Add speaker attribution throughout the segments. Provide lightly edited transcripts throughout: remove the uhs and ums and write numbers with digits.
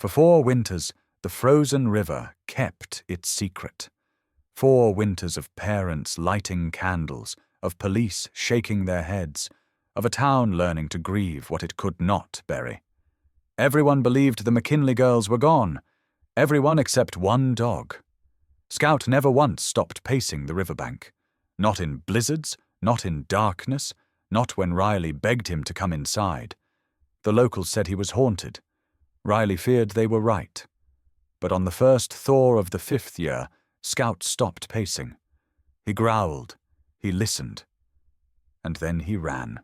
Speaker 1: For 4 winters, the frozen river kept its secret. 4 winters of parents lighting candles, of police shaking their heads, of a town learning to grieve what it could not bury. Everyone believed the McKinley girls were gone. Everyone except one dog. Scout never once stopped pacing the riverbank. Not in blizzards, not in darkness, not when Riley begged him to come inside. The locals said he was haunted. Riley feared they were right. But on the first thaw of the 5th year, Scout stopped pacing. He growled. He listened. And then he ran.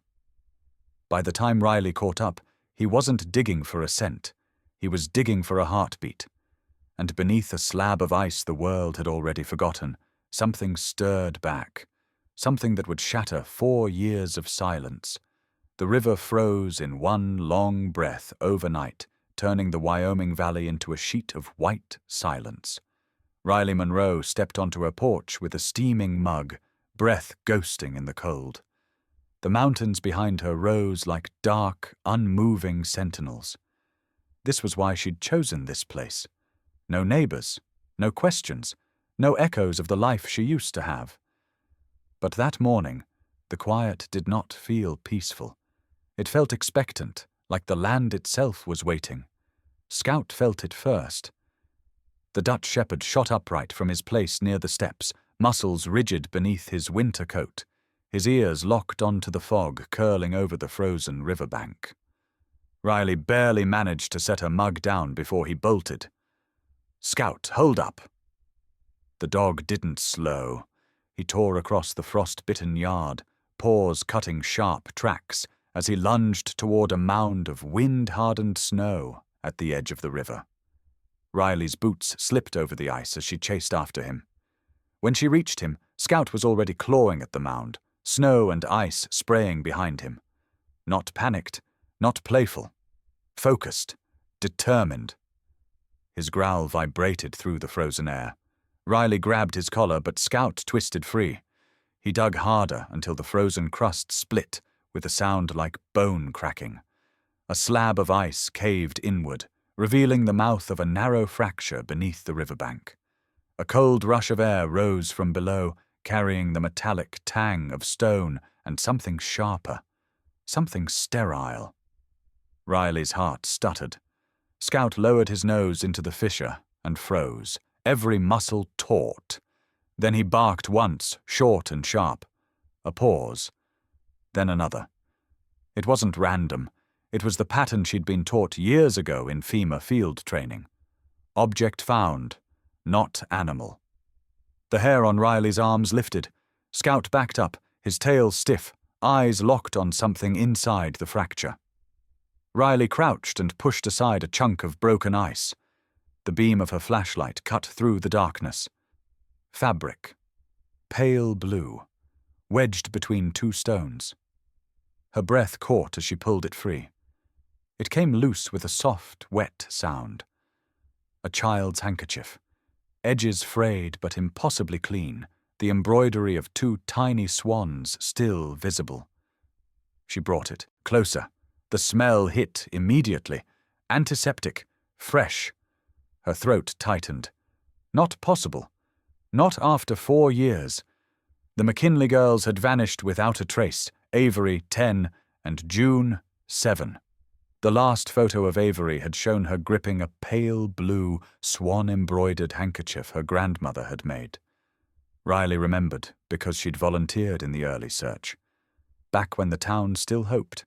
Speaker 1: By the time Riley caught up, he wasn't digging for a scent. He was digging for a heartbeat. And beneath a slab of ice the world had already forgotten, something stirred back. Something that would shatter 4 years of silence. The river froze in one long breath overnight, turning the Wyoming Valley into a sheet of white silence. Riley Monroe stepped onto her porch with a steaming mug, breath ghosting in the cold. The mountains behind her rose like dark, unmoving sentinels. This was why she'd chosen this place. No neighbors, no questions, no echoes of the life she used to have. But that morning, the quiet did not feel peaceful. It felt expectant, like the land itself was waiting. Scout felt it first. The Dutch shepherd shot upright from his place near the steps, muscles rigid beneath his winter coat, his ears locked onto the fog curling over the frozen riverbank. Riley barely managed to set her mug down before he bolted. "Scout, hold up." The dog didn't slow. He tore across the frost-bitten yard, paws cutting sharp tracks as he lunged toward a mound of wind-hardened snow at the edge of the river. Riley's boots slipped over the ice as she chased after him. When she reached him, Scout was already clawing at the mound, snow and ice spraying behind him. Not panicked, not playful. Focused, determined. His growl vibrated through the frozen air. Riley grabbed his collar, but Scout twisted free. He dug harder until the frozen crust split with a sound like bone cracking. A slab of ice caved inward, revealing the mouth of a narrow fracture beneath the riverbank. A cold rush of air rose from below, carrying the metallic tang of stone and something sharper, something sterile. Riley's heart stuttered. Scout lowered his nose into the fissure and froze, every muscle taut. Then he barked once, short and sharp. A pause. Then another. It wasn't random. It was the pattern she'd been taught years ago in FEMA field training. Object found, not animal. The hair on Riley's arms lifted. Scout backed up, his tail stiff, eyes locked on something inside the fracture. Riley crouched and pushed aside a chunk of broken ice. The beam of her flashlight cut through the darkness. Fabric. Pale blue. Wedged between 2 stones. Her breath caught as she pulled it free. It came loose with a soft, wet sound. A child's handkerchief. Edges frayed but impossibly clean, the embroidery of 2 tiny swans still visible. She brought it, closer. The smell hit immediately. Antiseptic. Fresh. Her throat tightened. Not possible. Not after 4 years. The McKinley girls had vanished without a trace. Avery, 10, and June, 7. The last photo of Avery had shown her gripping a pale blue, swan-embroidered handkerchief her grandmother had made. Riley remembered because she'd volunteered in the early search. Back when the town still hoped.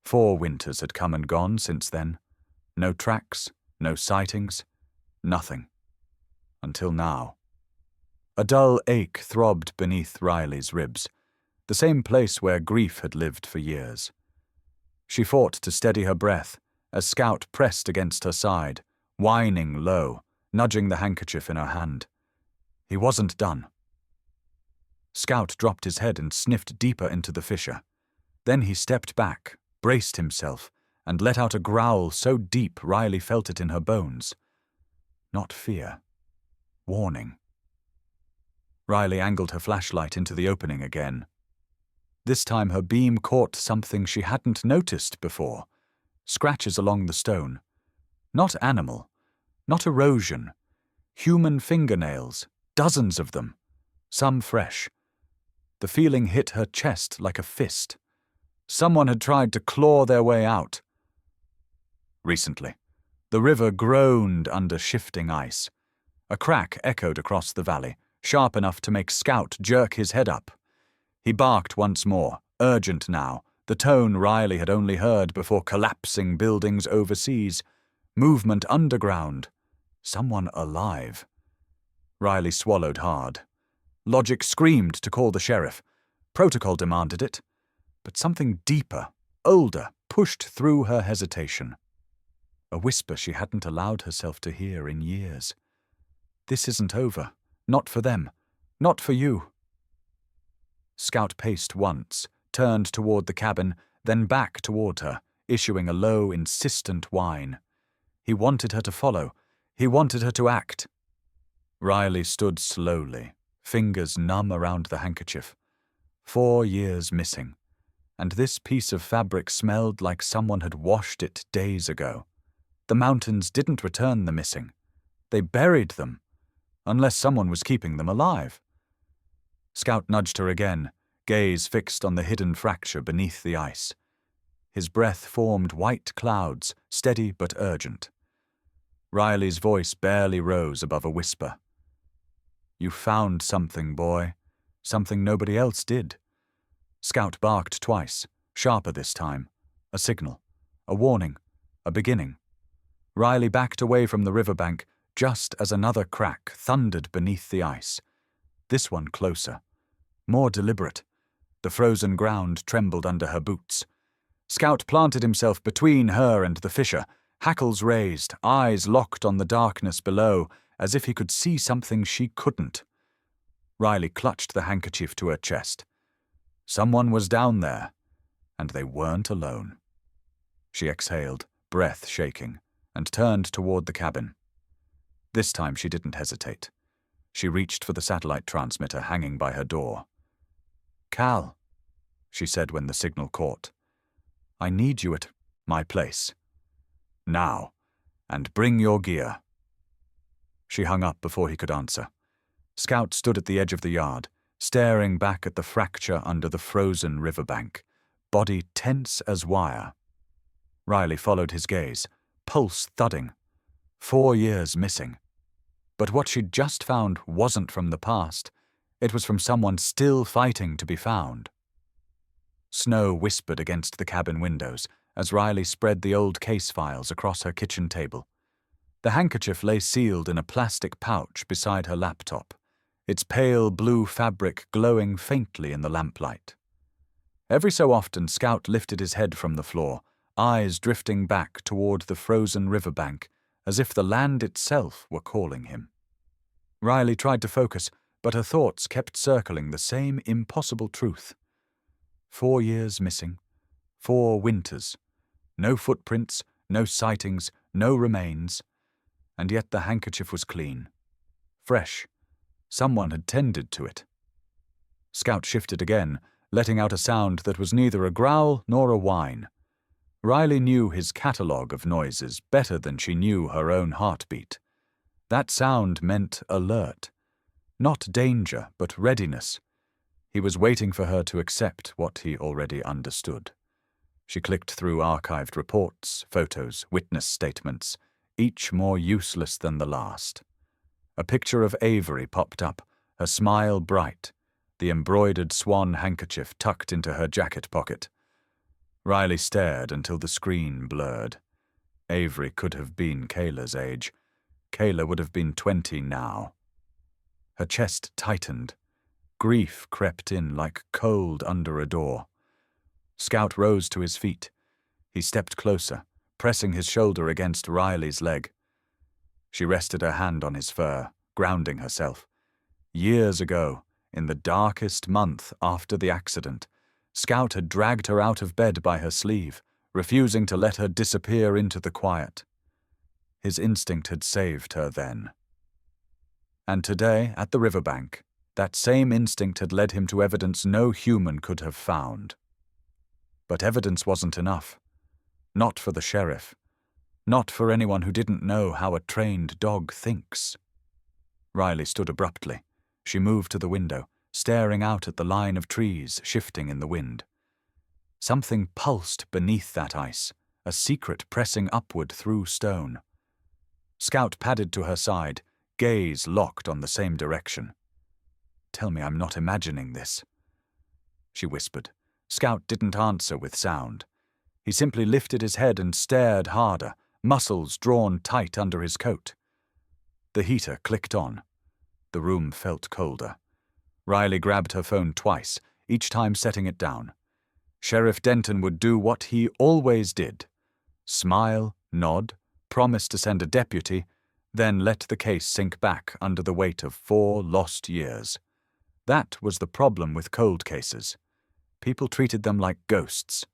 Speaker 1: 4 winters had come and gone since then. No tracks, no sightings, nothing. Until now. A dull ache throbbed beneath Riley's ribs, the same place where grief had lived for years. She fought to steady her breath as Scout pressed against her side, whining low, nudging the handkerchief in her hand. He wasn't done. Scout dropped his head and sniffed deeper into the fissure. Then he stepped back, braced himself, and let out a growl so deep Riley felt it in her bones. Not fear. Warning. Riley angled her flashlight into the opening again. This time her beam caught something she hadn't noticed before. Scratches along the stone. Not animal, not erosion. Human fingernails, dozens of them, some fresh. The feeling hit her chest like a fist. Someone had tried to claw their way out. Recently, the river groaned under shifting ice. A crack echoed across the valley, sharp enough to make Scout jerk his head up. He barked once more, urgent now, the tone Riley had only heard before collapsing buildings overseas. Movement underground. Someone alive. Riley swallowed hard. Logic screamed to call the sheriff. Protocol demanded it. But something deeper, older, pushed through her hesitation. A whisper she hadn't allowed herself to hear in years. This isn't over. Not for them. Not for you. Scout paced once, turned toward the cabin, then back toward her, issuing a low, insistent whine. He wanted her to follow. He wanted her to act. Riley stood slowly, fingers numb around the handkerchief. 4 years missing. And this piece of fabric smelled like someone had washed it days ago. The mountains didn't return the missing. They buried them, unless someone was keeping them alive. Scout nudged her again, gaze fixed on the hidden fracture beneath the ice. His breath formed white clouds, steady but urgent. Riley's voice barely rose above a whisper. You found something, boy. Something nobody else did. Scout barked twice, sharper this time. A signal, a warning, a beginning. Riley backed away from the riverbank just as another crack thundered beneath the ice. This one closer, more deliberate. The frozen ground trembled under her boots. Scout planted himself between her and the fissure, hackles raised, eyes locked on the darkness below, as if he could see something she couldn't. Riley clutched the handkerchief to her chest. Someone was down there, and they weren't alone. She exhaled, breath shaking, and turned toward the cabin. This time she didn't hesitate. She reached for the satellite transmitter hanging by her door. Cal, she said when the signal caught. I need you at my place. Now, and bring your gear. She hung up before he could answer. Scout stood at the edge of the yard, staring back at the fracture under the frozen riverbank, body tense as wire. Riley followed his gaze, pulse thudding. 4 years missing. But what she'd just found wasn't from the past. It was from someone still fighting to be found. Snow whispered against the cabin windows as Riley spread the old case files across her kitchen table. The handkerchief lay sealed in a plastic pouch beside her laptop, its pale blue fabric glowing faintly in the lamplight. Every so often Scout lifted his head from the floor, eyes drifting back toward the frozen riverbank, as if the land itself were calling him. Riley tried to focus, but her thoughts kept circling the same impossible truth. 4 years missing. 4 winters. No footprints, no sightings, no remains. And yet the handkerchief was clean. Fresh. Someone had tended to it. Scout shifted again, letting out a sound that was neither a growl nor a whine. Riley knew his catalogue of noises better than she knew her own heartbeat. That sound meant alert. Not danger, but readiness. He was waiting for her to accept what he already understood. She clicked through archived reports, photos, witness statements, each more useless than the last. A picture of Avery popped up, her smile bright, the embroidered swan handkerchief tucked into her jacket pocket. Riley stared until the screen blurred. Avery could have been Kayla's age. Kayla would have been 20 now. Her chest tightened. Grief crept in like cold under a door. Scout rose to his feet. He stepped closer, pressing his shoulder against Riley's leg. She rested her hand on his fur, grounding herself. Years ago, in the darkest month after the accident, Scout had dragged her out of bed by her sleeve, refusing to let her disappear into the quiet. His instinct had saved her then. And today, at the riverbank, that same instinct had led him to evidence no human could have found. But evidence wasn't enough. Not for the sheriff. Not for anyone who didn't know how a trained dog thinks. Riley stood abruptly. She moved to the window, staring out at the line of trees shifting in the wind. Something pulsed beneath that ice, a secret pressing upward through stone. Scout padded to her side, gaze locked on the same direction. "Tell me I'm not imagining this," she whispered. Scout didn't answer with sound. He simply lifted his head and stared harder, muscles drawn tight under his coat. The heater clicked on. The room felt colder. Riley grabbed her phone twice, each time setting it down. Sheriff Denton would do what he always did. Smile, nod, promise to send a deputy, then let the case sink back under the weight of 4 lost years. That was the problem with cold cases. People treated them like ghosts.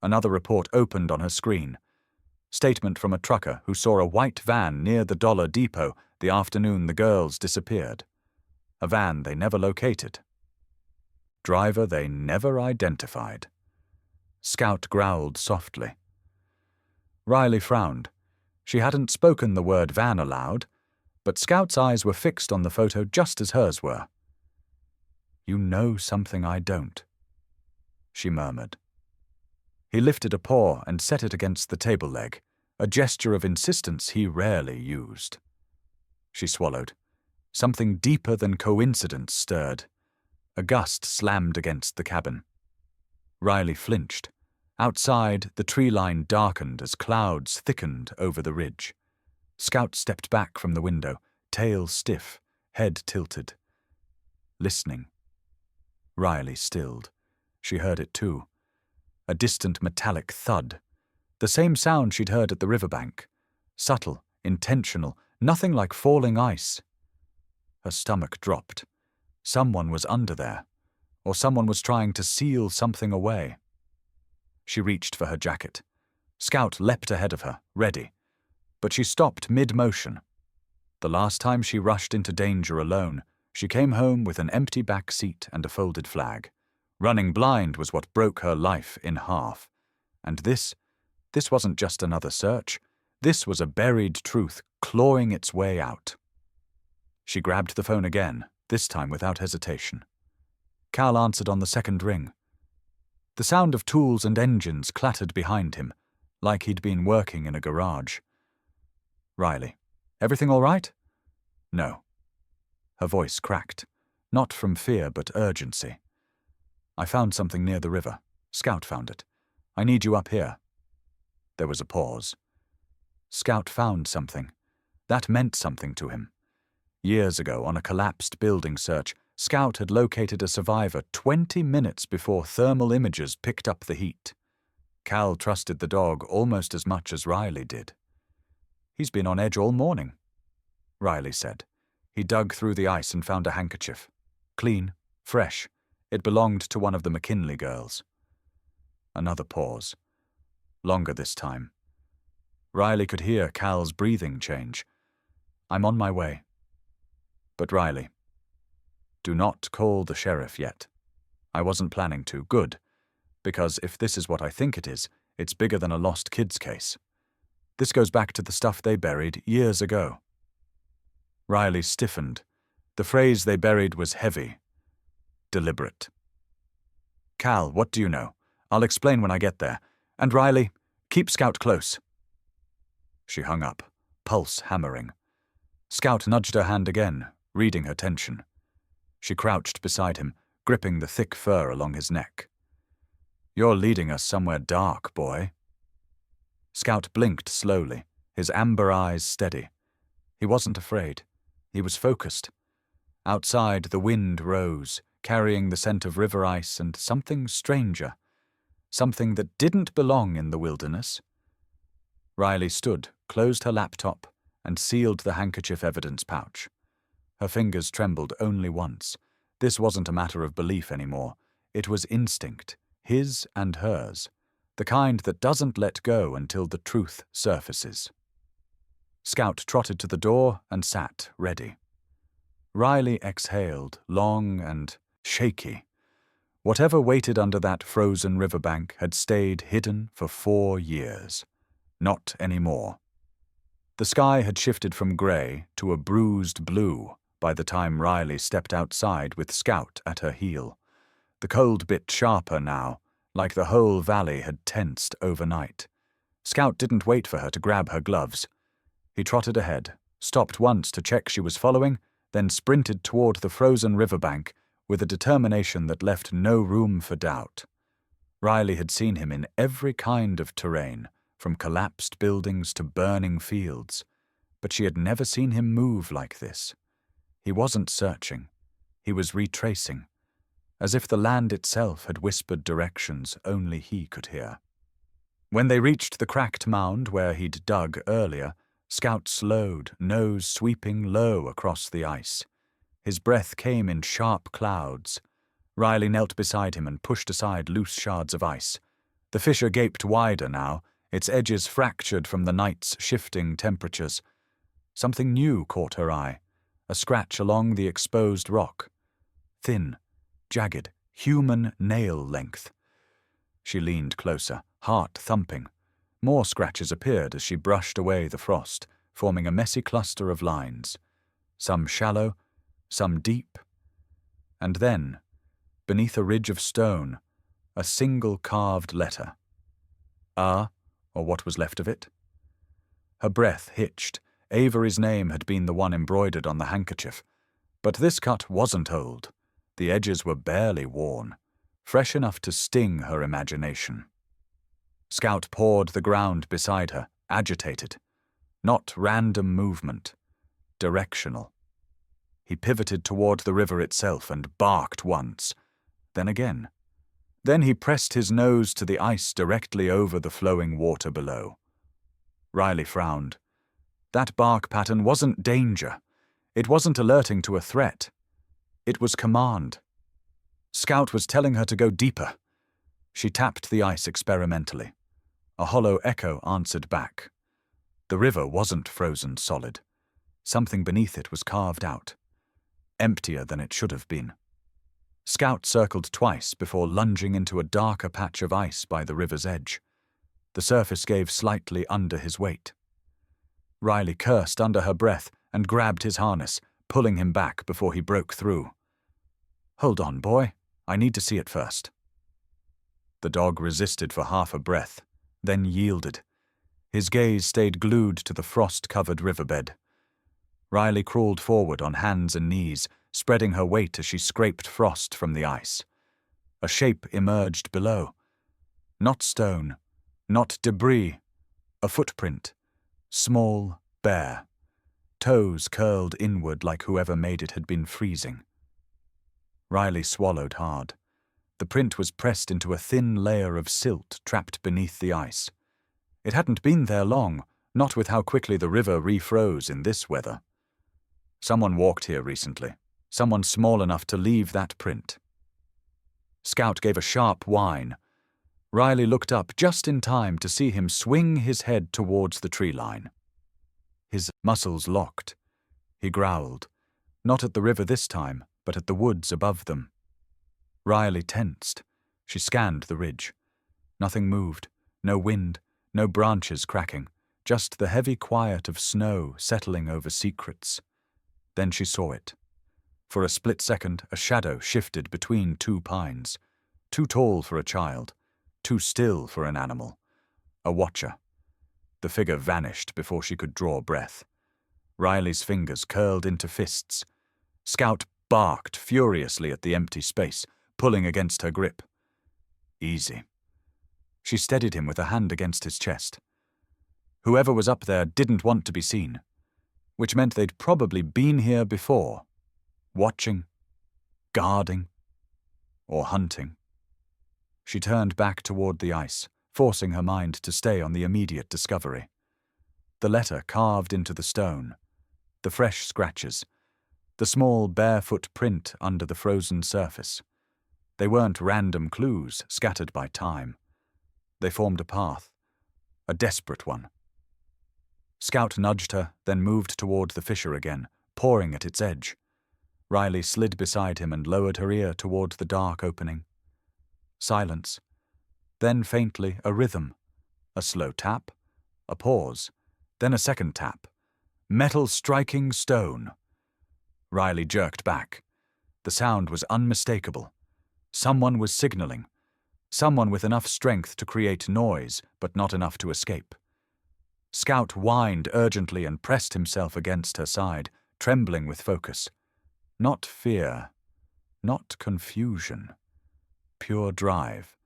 Speaker 1: Another report opened on her screen. Statement from a trucker who saw a white van near the Dollar Depot the afternoon the girls disappeared. A van they never located. Driver they never identified. Scout growled softly. Riley frowned. She hadn't spoken the word van aloud, but Scout's eyes were fixed on the photo just as hers were. "You know something I don't," she murmured. He lifted a paw and set it against the table leg, a gesture of insistence he rarely used. She swallowed. Something deeper than coincidence stirred. A gust slammed against the cabin. Riley flinched. Outside, the tree line darkened as clouds thickened over the ridge. Scout stepped back from the window, tail stiff, head tilted. Listening. Riley stilled. She heard it too. A distant metallic thud. The same sound she'd heard at the riverbank. Subtle, intentional, nothing like falling ice. Her stomach dropped. Someone was under there, or someone was trying to seal something away. She reached for her jacket. Scout leapt ahead of her, ready, but she stopped mid-motion. The last time she rushed into danger alone, she came home with an empty back seat and a folded flag. Running blind was what broke her life in half. And this wasn't just another search. This was a buried truth clawing its way out. She grabbed the phone again, this time without hesitation. Cal answered on the second ring. The sound of tools and engines clattered behind him, like he'd been working in a garage. "Riley, everything all right?" "No." Her voice cracked, not from fear but urgency. "I found something near the river. Scout found it. I need you up here." There was a pause. Scout found something. That meant something to him. Years ago, on a collapsed building search, Scout had located a survivor 20 minutes before thermal imagers picked up the heat. Cal trusted the dog almost as much as Riley did. "He's been on edge all morning," Riley said. He dug through the ice and found a handkerchief. Clean, fresh. It belonged to one of the McKinley girls. Another pause. Longer this time. Riley could hear Cal's breathing change. "I'm on my way." "But Riley, do not call the sheriff yet." "I wasn't planning to. Good. Because if this is what I think it is, it's bigger than a lost kids case. This goes back to the stuff they buried years ago." Riley stiffened. The phrase they buried was heavy. Deliberate. "Cal, what do you know? I'll explain when I get there. And Riley, keep Scout close." She hung up, pulse hammering. Scout nudged her hand again, reading her tension. She crouched beside him, gripping the thick fur along his neck. "You're leading us somewhere dark, boy." Scout blinked slowly, his amber eyes steady. He wasn't afraid. He was focused. Outside, the wind rose, carrying the scent of river ice and something stranger, something that didn't belong in the wilderness. Riley stood, closed her laptop, and sealed the handkerchief evidence pouch. Her fingers trembled only once. This wasn't a matter of belief anymore. It was instinct, his and hers, the kind that doesn't let go until the truth surfaces. Scout trotted to the door and sat, ready. Riley exhaled, long and shaky. Whatever waited under that frozen riverbank had stayed hidden for 4 years. Not anymore. The sky had shifted from grey to a bruised blue by the time Riley stepped outside with Scout at her heel. The cold bit sharper now, like the whole valley had tensed overnight. Scout didn't wait for her to grab her gloves. He trotted ahead, stopped once to check she was following, then sprinted toward the frozen riverbank with a determination that left no room for doubt. Riley had seen him in every kind of terrain, from collapsed buildings to burning fields, but she had never seen him move like this. He wasn't searching. He was retracing, as if the land itself had whispered directions only he could hear. When they reached the cracked mound where he'd dug earlier, Scout slowed, nose sweeping low across the ice. His breath came in sharp clouds. Riley knelt beside him and pushed aside loose shards of ice. The fissure gaped wider now, its edges fractured from the night's shifting temperatures. Something new caught her eye, a scratch along the exposed rock. Thin, jagged, human nail length. She leaned closer, heart thumping. More scratches appeared as she brushed away the frost, forming a messy cluster of lines. Some shallow, some deep. And then, beneath a ridge of stone, a single carved letter. R, or what was left of it. Her breath hitched. Avery's name had been the one embroidered on the handkerchief. But this cut wasn't old. The edges were barely worn, fresh enough to sting her imagination. Scout pawed the ground beside her, agitated. Not random movement. Directional. He pivoted toward the river itself and barked once. Then again. Then he pressed his nose to the ice directly over the flowing water below. Riley frowned. That bark pattern wasn't danger. It wasn't alerting to a threat. It was command. Scout was telling her to go deeper. She tapped the ice experimentally. A hollow echo answered back. The river wasn't frozen solid. Something beneath it was carved out. Emptier than it should have been. Scout circled twice before lunging into a darker patch of ice by the river's edge. The surface gave slightly under his weight. Riley cursed under her breath and grabbed his harness, pulling him back before he broke through. "Hold on, boy. I need to see it first." The dog resisted for half a breath, then yielded. His gaze stayed glued to the frost-covered riverbed. Riley crawled forward on hands and knees, spreading her weight as she scraped frost from the ice. A shape emerged below. Not stone, not debris, a footprint. Small, bare. Toes curled inward like whoever made it had been freezing. Riley swallowed hard. The print was pressed into a thin layer of silt trapped beneath the ice. It hadn't been there long, not with how quickly the river refroze in this weather. Someone walked here recently. Someone small enough to leave that print. Scout gave a sharp whine. Riley looked up just in time to see him swing his head towards the tree line. His muscles locked. He growled, not at the river this time, but at the woods above them. Riley tensed. She scanned the ridge. Nothing moved, no wind, no branches cracking, just the heavy quiet of snow settling over secrets. Then she saw it. For a split second, a shadow shifted between two pines, too tall for a child, too still for an animal. A watcher. The figure vanished before she could draw breath. Riley's fingers curled into fists. Scout barked furiously at the empty space, pulling against her grip. Easy. She steadied him with a hand against his chest. Whoever was up there didn't want to be seen, which meant they'd probably been here before. Watching, guarding, or hunting. She turned back toward the ice, forcing her mind to stay on the immediate discovery. The letter carved into the stone, the fresh scratches, the small barefoot print under the frozen surface. They weren't random clues scattered by time. They formed a path, a desperate one. Scout nudged her, then moved toward the fissure again, pawing at its edge. Riley slid beside him and lowered her ear toward the dark opening. Silence. Then faintly a rhythm. A slow tap. A pause, then a second tap. Metal striking stone. Riley jerked back. The sound was unmistakable. Someone was signaling. Someone with enough strength to create noise, but not enough to escape. Scout whined urgently and pressed himself against her side, trembling with focus. Not fear, not confusion. Pure drive.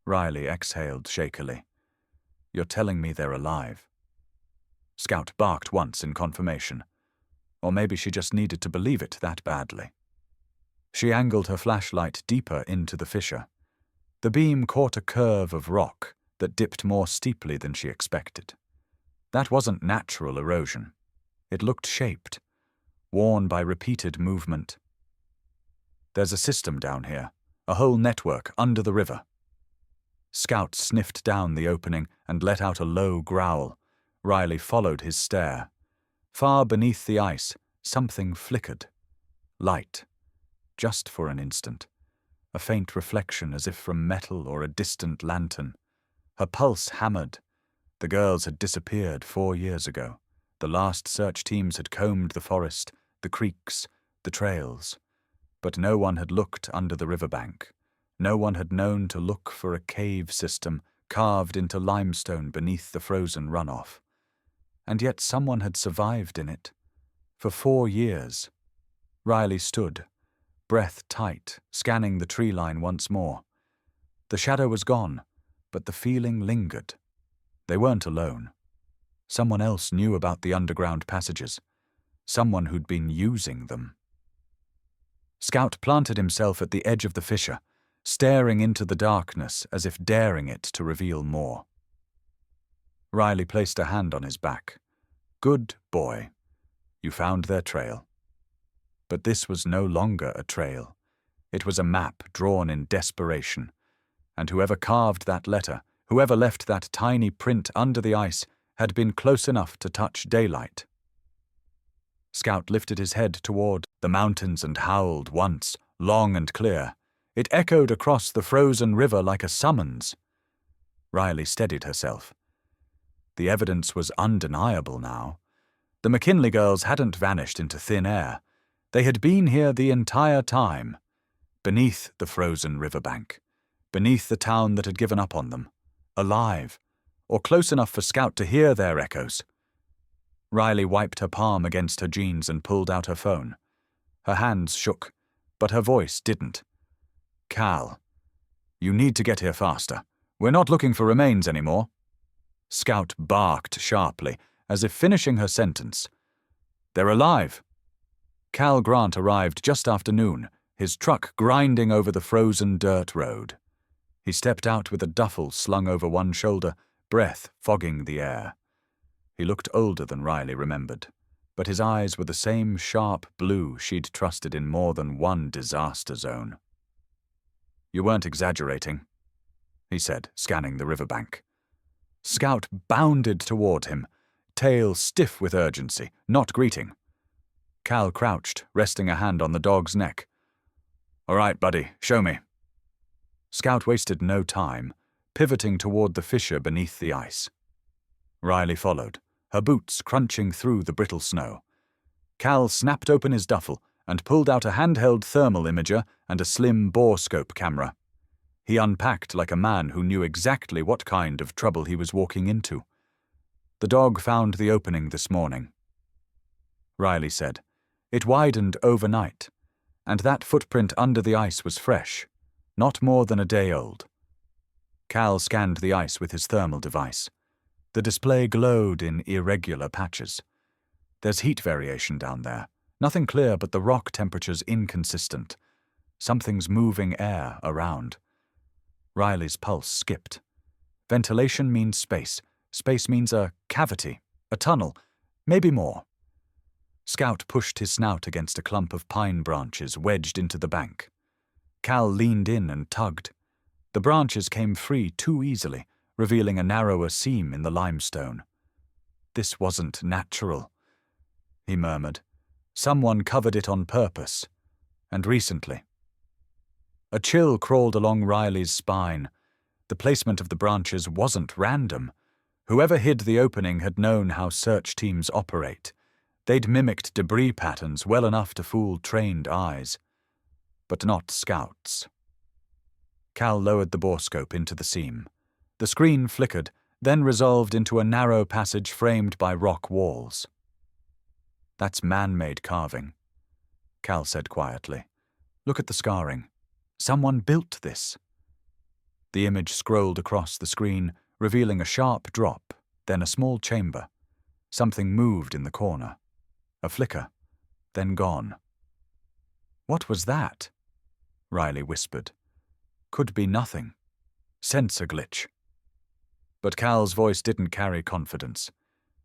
Speaker 1: Riley exhaled shakily. You're telling me they're alive. Scout barked once in confirmation. Or maybe she just needed to believe it that badly. She angled her flashlight deeper into the fissure. The beam caught a curve of rock that dipped more steeply than she expected. That wasn't natural erosion. It looked shaped, worn by repeated movement. There's a system down here, a whole network under the river. Scout sniffed down the opening and let out a low growl. Riley followed his stare. Far beneath the ice, something flickered. Light. Just for an instant. A faint reflection as if from metal or a distant lantern. Her pulse hammered. The girls had disappeared 4 years ago. The last search teams had combed the forest, the creeks, the trails. But no one had looked under the riverbank. No one had known to look for a cave system carved into limestone beneath the frozen runoff. And yet someone had survived in it. For 4 years. Riley stood, breath tight, scanning the tree line once more. The shadow was gone, but the feeling lingered. They weren't alone. Someone else knew about the underground passages. Someone who'd been using them. Scout planted himself at the edge of the fissure, staring into the darkness as if daring it to reveal more. Riley placed a hand on his back. Good boy. You found their trail. But this was no longer a trail. It was a map drawn in desperation. And whoever carved that letter, whoever left that tiny print under the ice, had been close enough to touch daylight. Scout lifted his head toward the mountains and howled once, long and clear. It echoed across the frozen river like a summons. Riley steadied herself. The evidence was undeniable now. The McKinley girls hadn't vanished into thin air. They had been here the entire time, beneath the frozen riverbank, beneath the town that had given up on them, alive, or close enough for Scout to hear their echoes. Riley wiped her palm against her jeans and pulled out her phone. Her hands shook, but her voice didn't. Cal, you need to get here faster. We're not looking for remains anymore. Scout barked sharply, as if finishing her sentence. They're alive. Cal Grant arrived just after noon, his truck grinding over the frozen dirt road. He stepped out with a duffel slung over one shoulder, breath fogging the air. He looked older than Riley remembered, but his eyes were the same sharp blue she'd trusted in more than one disaster zone. You weren't exaggerating, he said, scanning the riverbank. Scout bounded toward him, tail stiff with urgency, not greeting. Cal crouched, resting a hand on the dog's neck. All right, buddy, show me. Scout wasted no time, pivoting toward the fissure beneath the ice. Riley followed, her boots crunching through the brittle snow. Cal snapped open his duffel and pulled out a handheld thermal imager and a slim borescope camera. He unpacked like a man who knew exactly what kind of trouble he was walking into. The dog found the opening this morning. Riley said. It widened overnight, and that footprint under the ice was fresh, not more than a day old. Cal scanned the ice with his thermal device. The display glowed in irregular patches. There's heat variation down there. Nothing clear, but the rock temperature's inconsistent. Something's moving air around. Riley's pulse skipped. Ventilation means space. Space means a cavity, a tunnel, maybe more. Scout pushed his snout against a clump of pine branches wedged into the bank. Cal leaned in and tugged. The branches came free too easily, revealing a narrower seam in the limestone. This wasn't natural, he murmured. Someone covered it on purpose, and recently. A chill crawled along Riley's spine. The placement of the branches wasn't random. Whoever hid the opening had known how search teams operate. They'd mimicked debris patterns well enough to fool trained eyes. But not Scout's. Cal lowered the borescope into the seam. The screen flickered, then resolved into a narrow passage framed by rock walls. "That's man-made carving," Cal said quietly. "Look at the scarring. Someone built this." The image scrolled across the screen, revealing a sharp drop, then a small chamber. Something moved in the corner. A flicker, then gone. "What was that?" Riley whispered. "Could be nothing. Sensor glitch." But Cal's voice didn't carry confidence.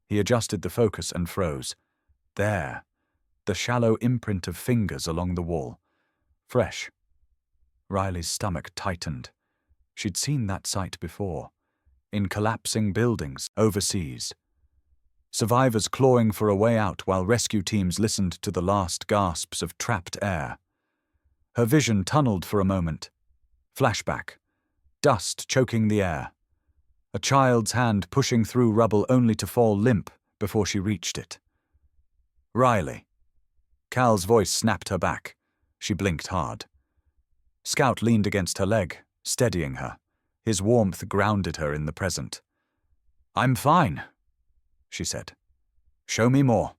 Speaker 1: He adjusted the focus and froze. There, the shallow imprint of fingers along the wall. Fresh. Riley's stomach tightened. She'd seen that sight before. In collapsing buildings, overseas. Survivors clawing for a way out while rescue teams listened to the last gasps of trapped air. Her vision tunneled for a moment. Flashback. Dust choking the air. A child's hand pushing through rubble only to fall limp before she reached it. "Riley." Cal's voice snapped her back. She blinked hard. Scout leaned against her leg, steadying her. His warmth grounded her in the present. "I'm fine," she said. "Show me more."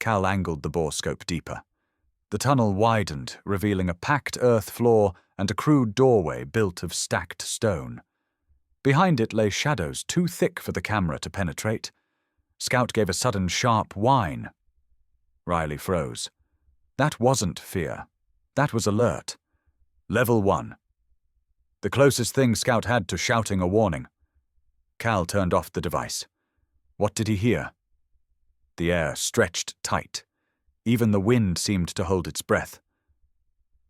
Speaker 1: Cal angled the borescope deeper. The tunnel widened, revealing a packed earth floor and a crude doorway built of stacked stone. Behind it lay shadows too thick for the camera to penetrate. Scout gave a sudden sharp whine. Riley froze. That wasn't fear. That was alert. Level 1. The closest thing Scout had to shouting a warning. Cal turned off the device. What did he hear? The air stretched tight. Even the wind seemed to hold its breath.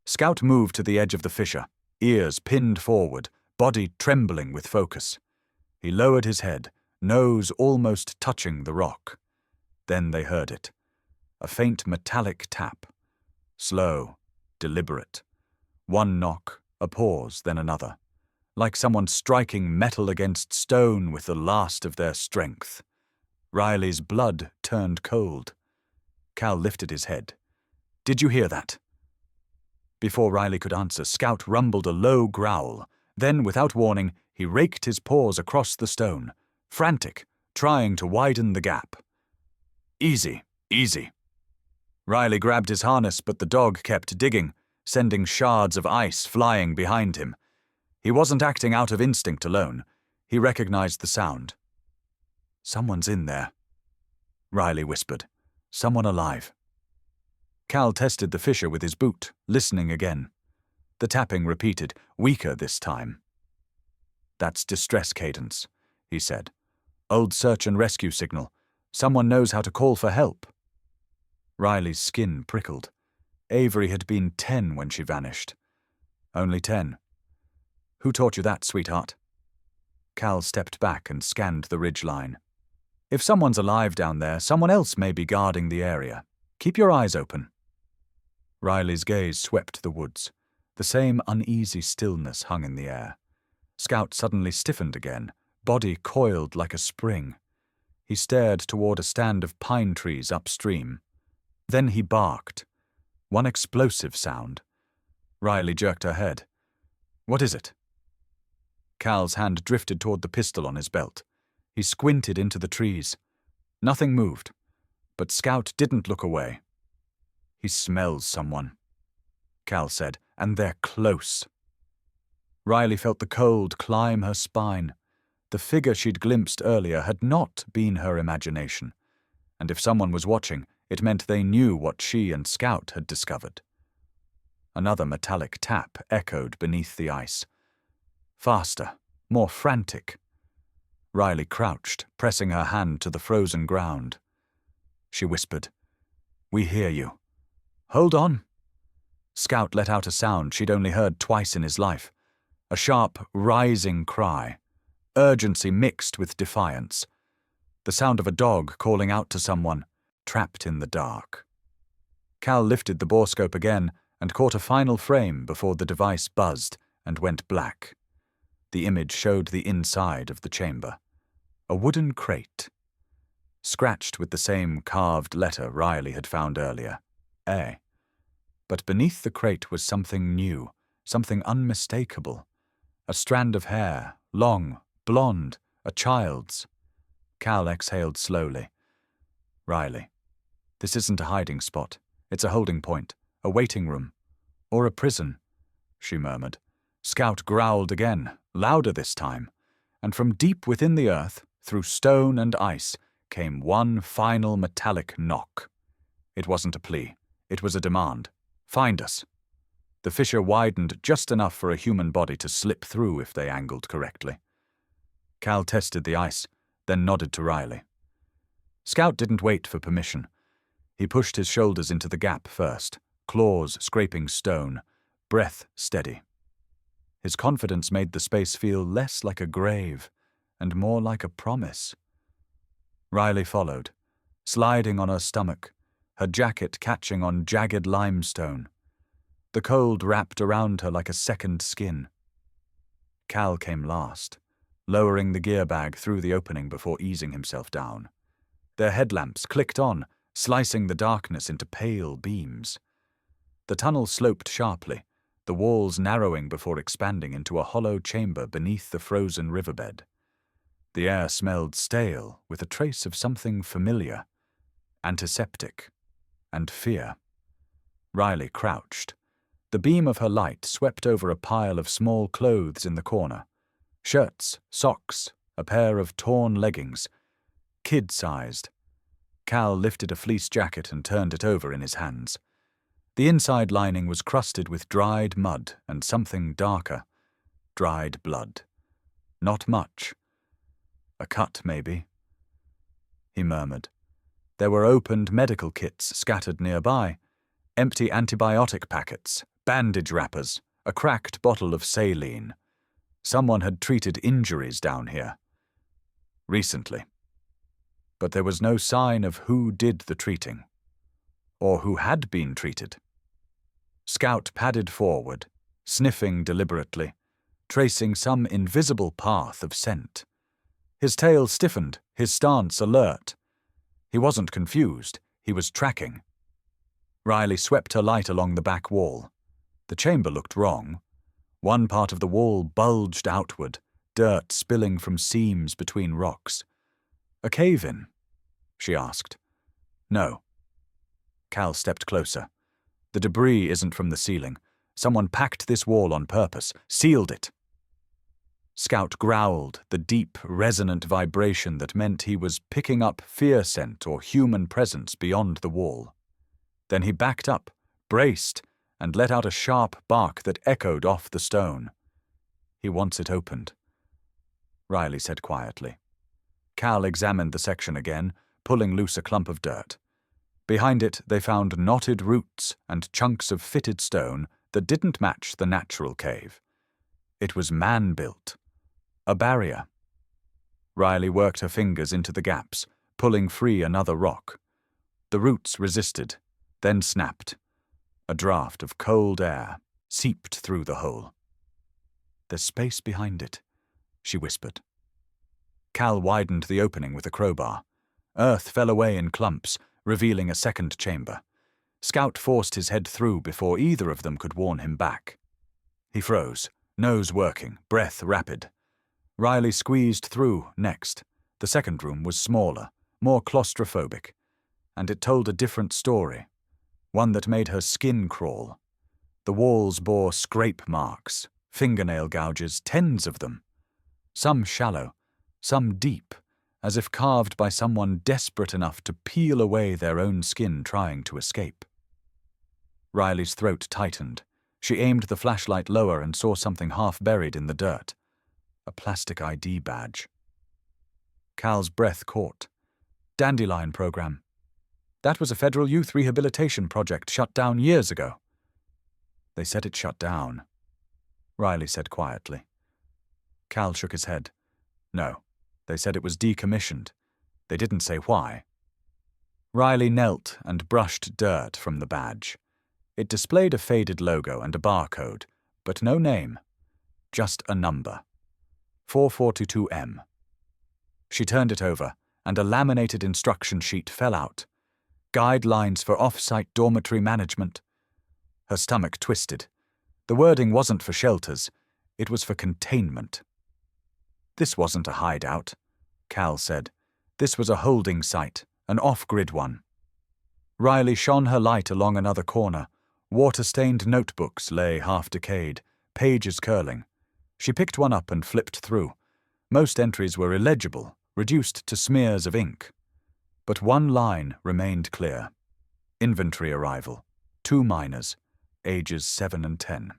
Speaker 1: Scout moved to the edge of the fissure, ears pinned forward, body trembling with focus. He lowered his head, nose almost touching the rock. Then they heard it. A faint metallic tap. Slow, deliberate. One knock, a pause, then another. Like someone striking metal against stone with the last of their strength. Riley's blood turned cold. Cal lifted his head. "Did you hear that?" Before Riley could answer, Scout rumbled a low growl. Then, without warning, he raked his paws across the stone, frantic, trying to widen the gap. "Easy, easy." Riley grabbed his harness, but the dog kept digging, sending shards of ice flying behind him. He wasn't acting out of instinct alone. He recognized the sound. "Someone's in there," Riley whispered. "Someone alive." Cal tested the fissure with his boot, listening again. The tapping repeated, weaker this time. "That's distress cadence," he said. "Old search and rescue signal. Someone knows how to call for help." Riley's skin prickled. Avery had been 10 when she vanished. Only 10. "Who taught you that, sweetheart?" Cal stepped back and scanned the ridgeline. "If someone's alive down there, someone else may be guarding the area. Keep your eyes open." Riley's gaze swept the woods. The same uneasy stillness hung in the air. Scout suddenly stiffened again, body coiled like a spring. He stared toward a stand of pine trees upstream. Then he barked. One explosive sound. Riley jerked her head. "What is it?" Cal's hand drifted toward the pistol on his belt. He squinted into the trees. Nothing moved, but Scout didn't look away. "He smells someone," Cal said, "and they're close." Riley felt the cold climb her spine. The figure she'd glimpsed earlier had not been her imagination, and if someone was watching, it meant they knew what she and Scout had discovered. Another metallic tap echoed beneath the ice. Faster, more frantic. Riley crouched, pressing her hand to the frozen ground. She whispered, "We hear you. Hold on." Scout let out a sound she'd only heard twice in his life. A sharp, rising cry. Urgency mixed with defiance. The sound of a dog calling out to someone, trapped in the dark. Cal lifted the borescope again and caught a final frame before the device buzzed and went black. The image showed the inside of the chamber. A wooden crate, scratched with the same carved letter Riley had found earlier, A. But beneath the crate was something new, something unmistakable. A strand of hair, long, blonde, a child's. Cal exhaled slowly. Riley, this isn't a hiding spot. It's a holding point, a waiting room, or a prison, she murmured. Scout growled again, louder this time, and from deep within the earth, through stone and ice, came one final metallic knock. It wasn't a plea. It was a demand. Find us. The fissure widened just enough for a human body to slip through if they angled correctly. Cal tested the ice, then nodded to Riley. Scout didn't wait for permission. He pushed his shoulders into the gap first, claws scraping stone, breath steady. His confidence made the space feel less like a grave and more like a promise. Riley followed, sliding on her stomach, her jacket catching on jagged limestone. The cold wrapped around her like a second skin. Cal came last, lowering the gear bag through the opening before easing himself down. Their headlamps clicked on, slicing the darkness into pale beams. The tunnel sloped sharply, the walls narrowing before expanding into a hollow chamber beneath the frozen riverbed. The air smelled stale with a trace of something familiar, antiseptic, and fear. Riley crouched. The beam of her light swept over a pile of small clothes in the corner. Shirts, socks, a pair of torn leggings. Kid-sized. Cal lifted a fleece jacket and turned it over in his hands. The inside lining was crusted with dried mud and something darker. Dried blood. Not much. A cut, maybe. He murmured. There were opened medical kits scattered nearby. Empty antibiotic packets, bandage wrappers, a cracked bottle of saline. Someone had treated injuries down here. Recently. But there was no sign of who did the treating, or who had been treated. Scout padded forward, sniffing deliberately, tracing some invisible path of scent. His tail stiffened, his stance alert. He wasn't confused, he was tracking. Riley swept her light along the back wall. The chamber looked wrong. One part of the wall bulged outward, dirt spilling from seams between rocks. A cave-in? She asked. No. Cal stepped closer. The debris isn't from the ceiling. Someone packed this wall on purpose, sealed it. Scout growled, the deep, resonant vibration that meant he was picking up fear scent or human presence beyond the wall. Then he backed up, braced, and let out a sharp bark that echoed off the stone. He wants it opened, Riley said quietly. Cal examined the section again, pulling loose a clump of dirt. Behind it they found knotted roots and chunks of fitted stone that didn't match the natural cave. It was man-built. A barrier. Riley worked her fingers into the gaps, pulling free another rock. The roots resisted, then snapped. A draft of cold air seeped through the hole. There's space behind it, she whispered. Cal widened the opening with a crowbar. Earth fell away in clumps, revealing a second chamber. Scout forced his head through before either of them could warn him back. He froze, nose working, breath rapid. Riley squeezed through next. The second room was smaller, more claustrophobic, and it told a different story, one that made her skin crawl. The walls bore scrape marks, fingernail gouges, tens of them. Some shallow, some deep, as if carved by someone desperate enough to peel away their own skin trying to escape. Riley's throat tightened. She aimed the flashlight lower and saw something half buried in the dirt. A plastic ID badge. Cal's breath caught. Dandelion program. That was a federal youth rehabilitation project shut down years ago. They said it shut down, Riley said quietly. Cal shook his head. No, they said it was decommissioned. They didn't say why. Riley knelt and brushed dirt from the badge. It displayed a faded logo and a barcode, but no name. Just a number. 4422M. She turned it over, and a laminated instruction sheet fell out. Guidelines for off-site dormitory management. Her stomach twisted. The wording wasn't for shelters, it was for containment. This wasn't a hideout, Cal said. This was a holding site, an off-grid one. Riley shone her light along another corner. Water-stained notebooks lay half-decayed, pages curling. She picked one up and flipped through. Most entries were illegible, reduced to smears of ink. But one line remained clear. Inventory arrival. 2 minors, ages 7 and 10.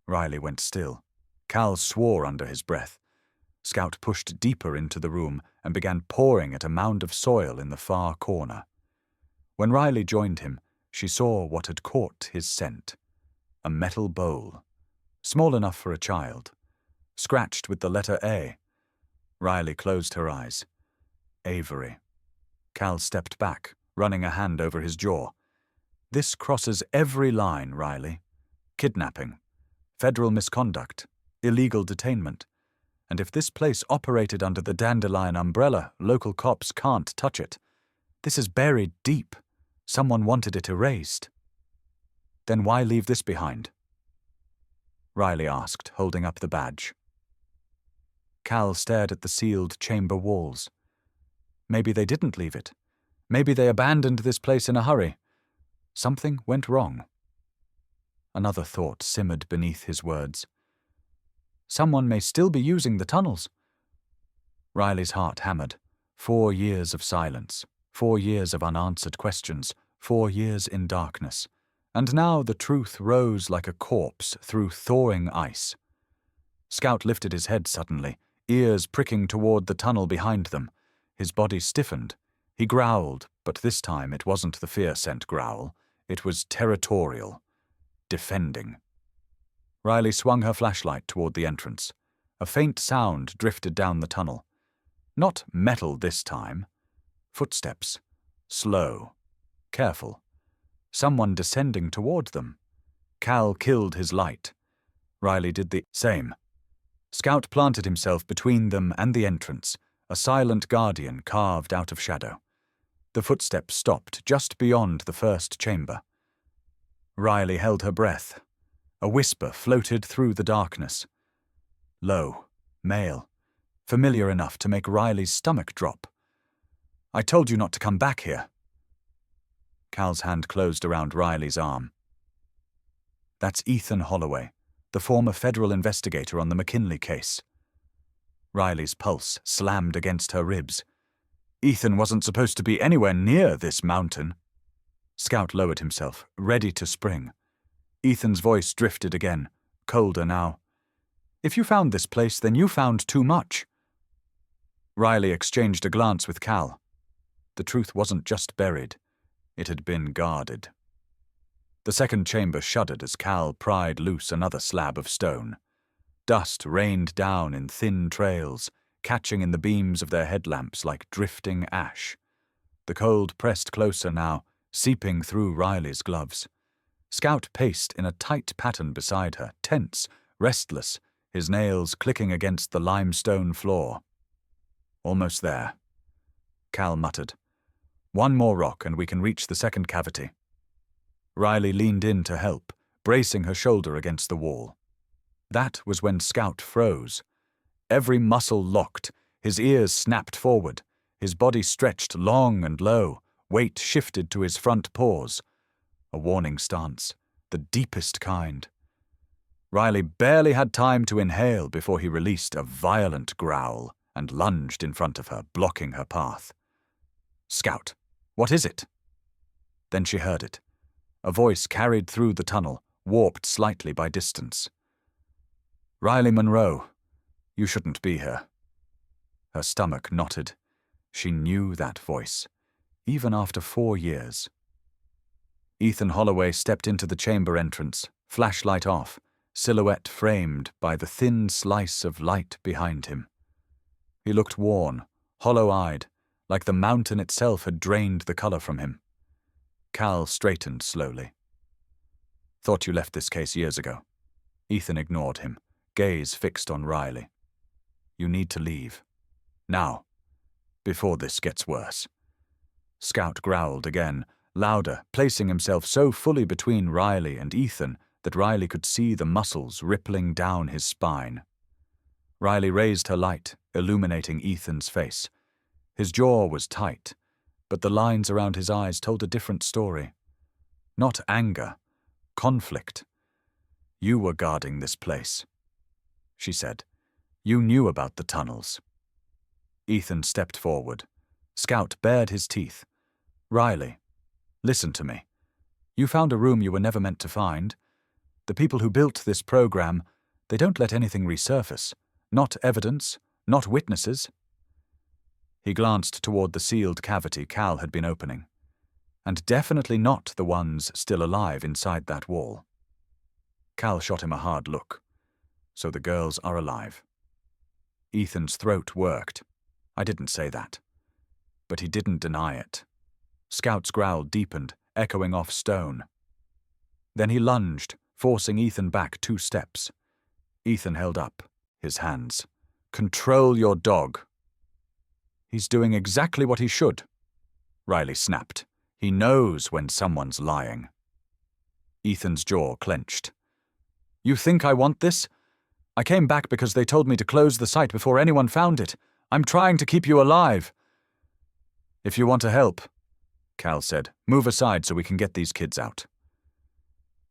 Speaker 1: Riley went still. Cal swore under his breath. Scout pushed deeper into the room and began pouring at a mound of soil in the far corner. When Riley joined him, she saw what had caught his scent. A metal bowl, small enough for a child, scratched with the letter A. Riley closed her eyes. Avery. Cal stepped back, running a hand over his jaw. This crosses every line, Riley. Kidnapping, federal misconduct, illegal detainment. And if this place operated under the Dandelion umbrella, local cops can't touch it. This is buried deep. Someone wanted it erased. Then why leave this behind? Riley asked, holding up the badge. Cal stared at the sealed chamber walls. Maybe they didn't leave it. Maybe they abandoned this place in a hurry. Something went wrong. Another thought simmered beneath his words. Someone may still be using the tunnels. Riley's heart hammered. 4 years of silence, 4 years of unanswered questions, 4 years in darkness. And now the truth rose like a corpse through thawing ice. Scout lifted his head suddenly, ears pricking toward the tunnel behind them. His body stiffened. He growled, but this time it wasn't the fear-sent growl. It was territorial. Defending. Riley swung her flashlight toward the entrance. A faint sound drifted down the tunnel. Not metal this time. Footsteps. Slow. Careful. Someone descending toward them. Cal killed his light. Riley did the same. Scout planted himself between them and the entrance, a silent guardian carved out of shadow. The footsteps stopped just beyond the first chamber. Riley held her breath. A whisper floated through the darkness. Low, male, familiar enough to make Riley's stomach drop. I told you not to come back here. Cal's hand closed around Riley's arm. That's Ethan Holloway, the former federal investigator on the McKinley case. Riley's pulse slammed against her ribs. Ethan wasn't supposed to be anywhere near this mountain. Scout lowered himself, ready to spring. Ethan's voice drifted again, colder now. If you found this place, then you found too much. Riley exchanged a glance with Cal. The truth wasn't just buried. It had been guarded. The second chamber shuddered as Cal pried loose another slab of stone. Dust rained down in thin trails, catching in the beams of their headlamps like drifting ash. The cold pressed closer now, seeping through Riley's gloves. Scout paced in a tight pattern beside her, tense, restless, his nails clicking against the limestone floor. Almost there. Cal muttered. 1 more rock and we can reach the second cavity. Riley leaned in to help, bracing her shoulder against the wall. That was when Scout froze. Every muscle locked, his ears snapped forward, his body stretched long and low, weight shifted to his front paws. A warning stance, the deepest kind. Riley barely had time to inhale before he released a violent growl and lunged in front of her, blocking her path. Scout, what is it? Then she heard it. A voice carried through the tunnel, warped slightly by distance. Riley Monroe, you shouldn't be here. Her stomach knotted. She knew that voice, even after 4 years. Ethan Holloway stepped into the chamber entrance, flashlight off, silhouette framed by the thin slice of light behind him. He looked worn, hollow-eyed, like the mountain itself had drained the color from him. Cal straightened slowly. Thought you left this case years ago. Ethan ignored him, gaze fixed on Riley. You need to leave. Now. before this gets worse. Scout growled again, louder, placing himself so fully between Riley and Ethan that Riley could see the muscles rippling down his spine. Riley raised her light, illuminating Ethan's face. His jaw was tight, but the lines around his eyes told a different story. Not anger, conflict. "You were guarding this place," she said. "You knew about the tunnels." Ethan stepped forward. Scout bared his teeth. "Riley, listen to me. You found a room you were never meant to find. The people who built this program, they don't let anything resurface. Not evidence, not witnesses." He glanced toward the sealed cavity Cal had been opening. And definitely not the ones still alive inside that wall. Cal shot him a hard look. So the girls are alive. Ethan's throat worked. "I didn't say that." But he didn't deny it. Scout's growl deepened, echoing off stone. Then he lunged, forcing Ethan back 2 steps. Ethan held up his hands. "Control your dog." "He's doing exactly what he should," Riley snapped. "He knows when someone's lying." Ethan's jaw clenched. "You think I want this? I came back because they told me to close the site before anyone found it. I'm trying to keep you alive." "If you want to help," Cal said, "move aside so we can get these kids out."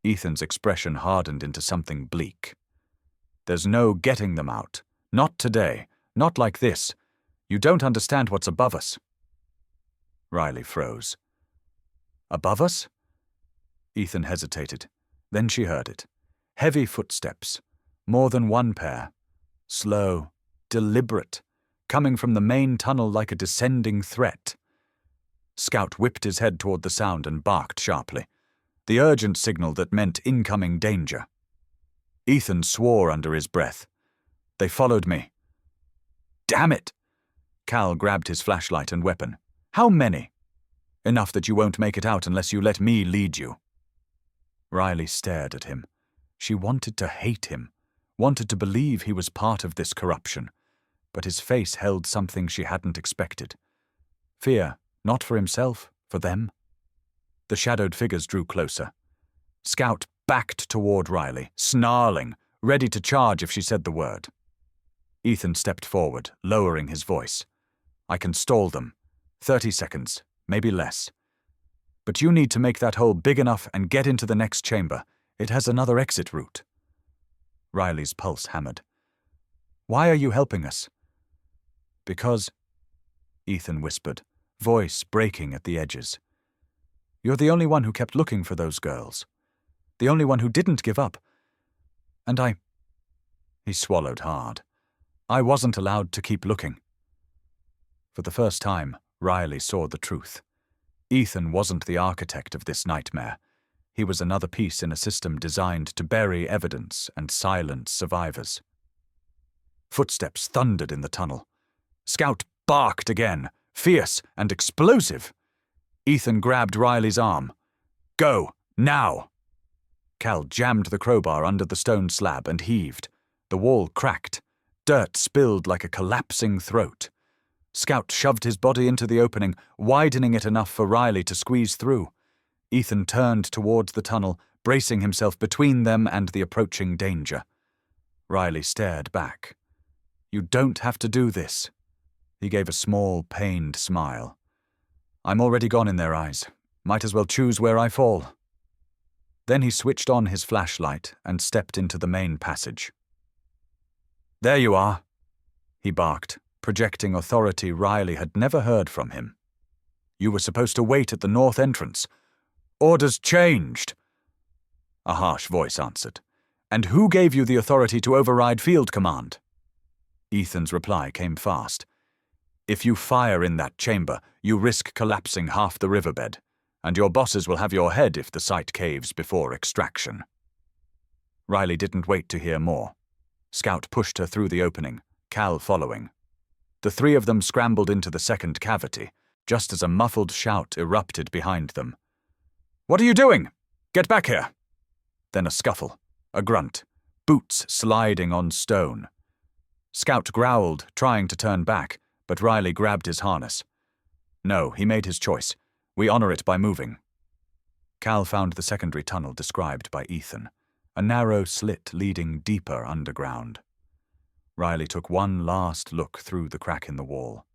Speaker 1: Ethan's expression hardened into something bleak. "There's no getting them out. Not today. Not like this. You don't understand what's above us." Riley froze. "Above us?" Ethan hesitated. Then she heard it. Heavy footsteps. More than one pair. Slow, deliberate, coming from the main tunnel like a descending threat. Scout whipped his head toward the sound and barked sharply. The urgent signal that meant incoming danger. Ethan swore under his breath. "They followed me." "Damn it!" Cal grabbed his flashlight and weapon. "How many?" "Enough that you won't make it out unless you let me lead you." Riley stared at him. She wanted to hate him, wanted to believe he was part of this corruption, but his face held something she hadn't expected. Fear, not for himself, for them. The shadowed figures drew closer. Scout backed toward Riley, snarling, ready to charge if she said the word. Ethan stepped forward, lowering his voice. "I can stall them. 30 seconds. Maybe less. But you need to make that hole big enough and get into the next chamber. It has another exit route." Riley's pulse hammered. "Why are you helping us?" "Because," Ethan whispered, voice breaking at the edges. "You're the only one who kept looking for those girls. The only one who didn't give up. And He swallowed hard. "I wasn't allowed to keep looking." For the first time, Riley saw the truth. Ethan wasn't the architect of this nightmare. He was another piece in a system designed to bury evidence and silence survivors. Footsteps thundered in the tunnel. Scout barked again, fierce and explosive. Ethan grabbed Riley's arm. "Go, now!" Cal jammed the crowbar under the stone slab and heaved. The wall cracked. Dirt spilled like a collapsing throat. Scout shoved his body into the opening, widening it enough for Riley to squeeze through. Ethan turned towards the tunnel, bracing himself between them and the approaching danger. Riley stared back. "You don't have to do this." He gave a small, pained smile. "I'm already gone in their eyes. Might as well choose where I fall." Then he switched on his flashlight and stepped into the main passage. "There you are," he barked, projecting authority Riley had never heard from him. "You were supposed to wait at the north entrance. Orders changed." A harsh voice answered. "And who gave you the authority to override field command?" Ethan's reply came fast. "If you fire in that chamber, you risk collapsing half the riverbed, and your bosses will have your head if the site caves before extraction." Riley didn't wait to hear more. Scout pushed her through the opening, Cal following. The 3 of them scrambled into the second cavity, just as a muffled shout erupted behind them. "What are you doing? Get back here!" Then a scuffle, a grunt, boots sliding on stone. Scout growled, trying to turn back, but Riley grabbed his harness. No, he made his choice. We honor it by moving. Cal found the secondary tunnel described by Ethan, a narrow slit leading deeper underground. Riley took one last look through the crack in the wall.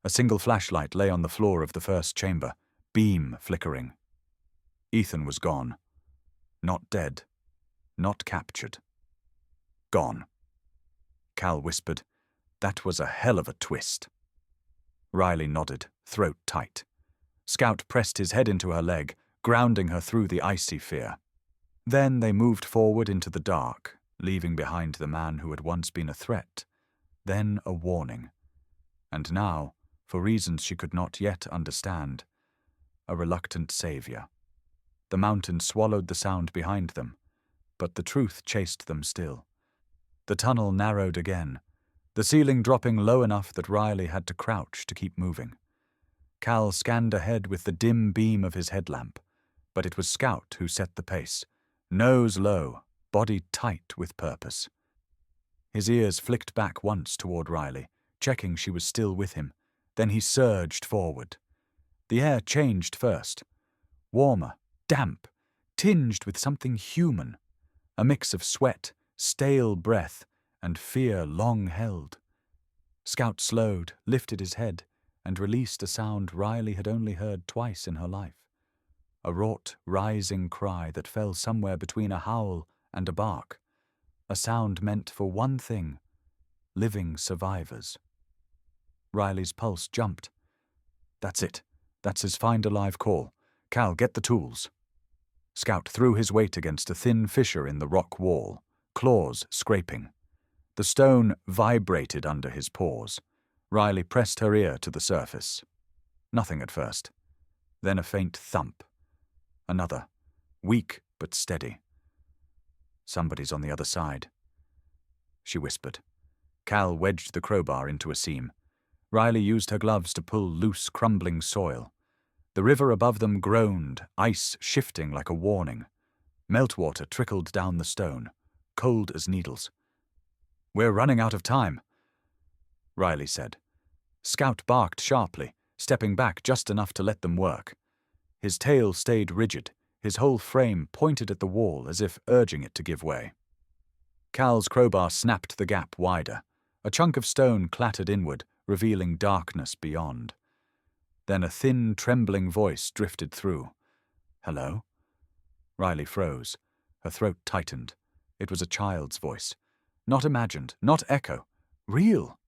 Speaker 1: A single flashlight lay on the floor of the first chamber, beam flickering. Ethan was gone. Not dead. Not captured. Gone. Cal whispered, "That was a hell of a twist." Riley nodded, throat tight. Scout pressed his head into her leg, grounding her through the icy fear. Then they moved forward into the dark, leaving behind the man who had once been a threat, then a warning, and now, for reasons she could not yet understand, a reluctant savior. The mountain swallowed the sound behind them, but the truth chased them still. The tunnel narrowed again, the ceiling dropping low enough that Riley had to crouch to keep moving. Cal scanned ahead with the dim beam of his headlamp, but it was Scout who set the pace, nose low, body tight with purpose. His ears flicked back once toward Riley, checking she was still with him. Then he surged forward. The air changed first. Warmer, damp, tinged with something human. A mix of sweat, stale breath, and fear long held. Scout slowed, lifted his head, and released a sound Riley had only heard twice in her life. A wrought, rising cry that fell somewhere between a howl and a bark. A sound meant for one thing: living survivors. Riley's pulse jumped. That's it. That's his find alive call. Cal, get the tools. Scout threw his weight against a thin fissure in the rock wall, claws scraping. The stone vibrated under his paws. Riley pressed her ear to the surface. Nothing at first. Then a faint thump. Another, weak but steady. Somebody's on the other side, she whispered. Cal wedged the crowbar into a seam. Riley used her gloves to pull loose, crumbling soil. The river above them groaned, ice shifting like a warning. Meltwater trickled down the stone, cold as needles. "We're running out of time," Riley said. Scout barked sharply, stepping back just enough to let them work. His tail stayed rigid, his whole frame pointed at the wall as if urging it to give way. Cal's crowbar snapped the gap wider. A chunk of stone clattered inward, revealing darkness beyond. Then a thin, trembling voice drifted through. "Hello?" Riley froze. Her throat tightened. It was a child's voice. Not imagined, not echo. Real.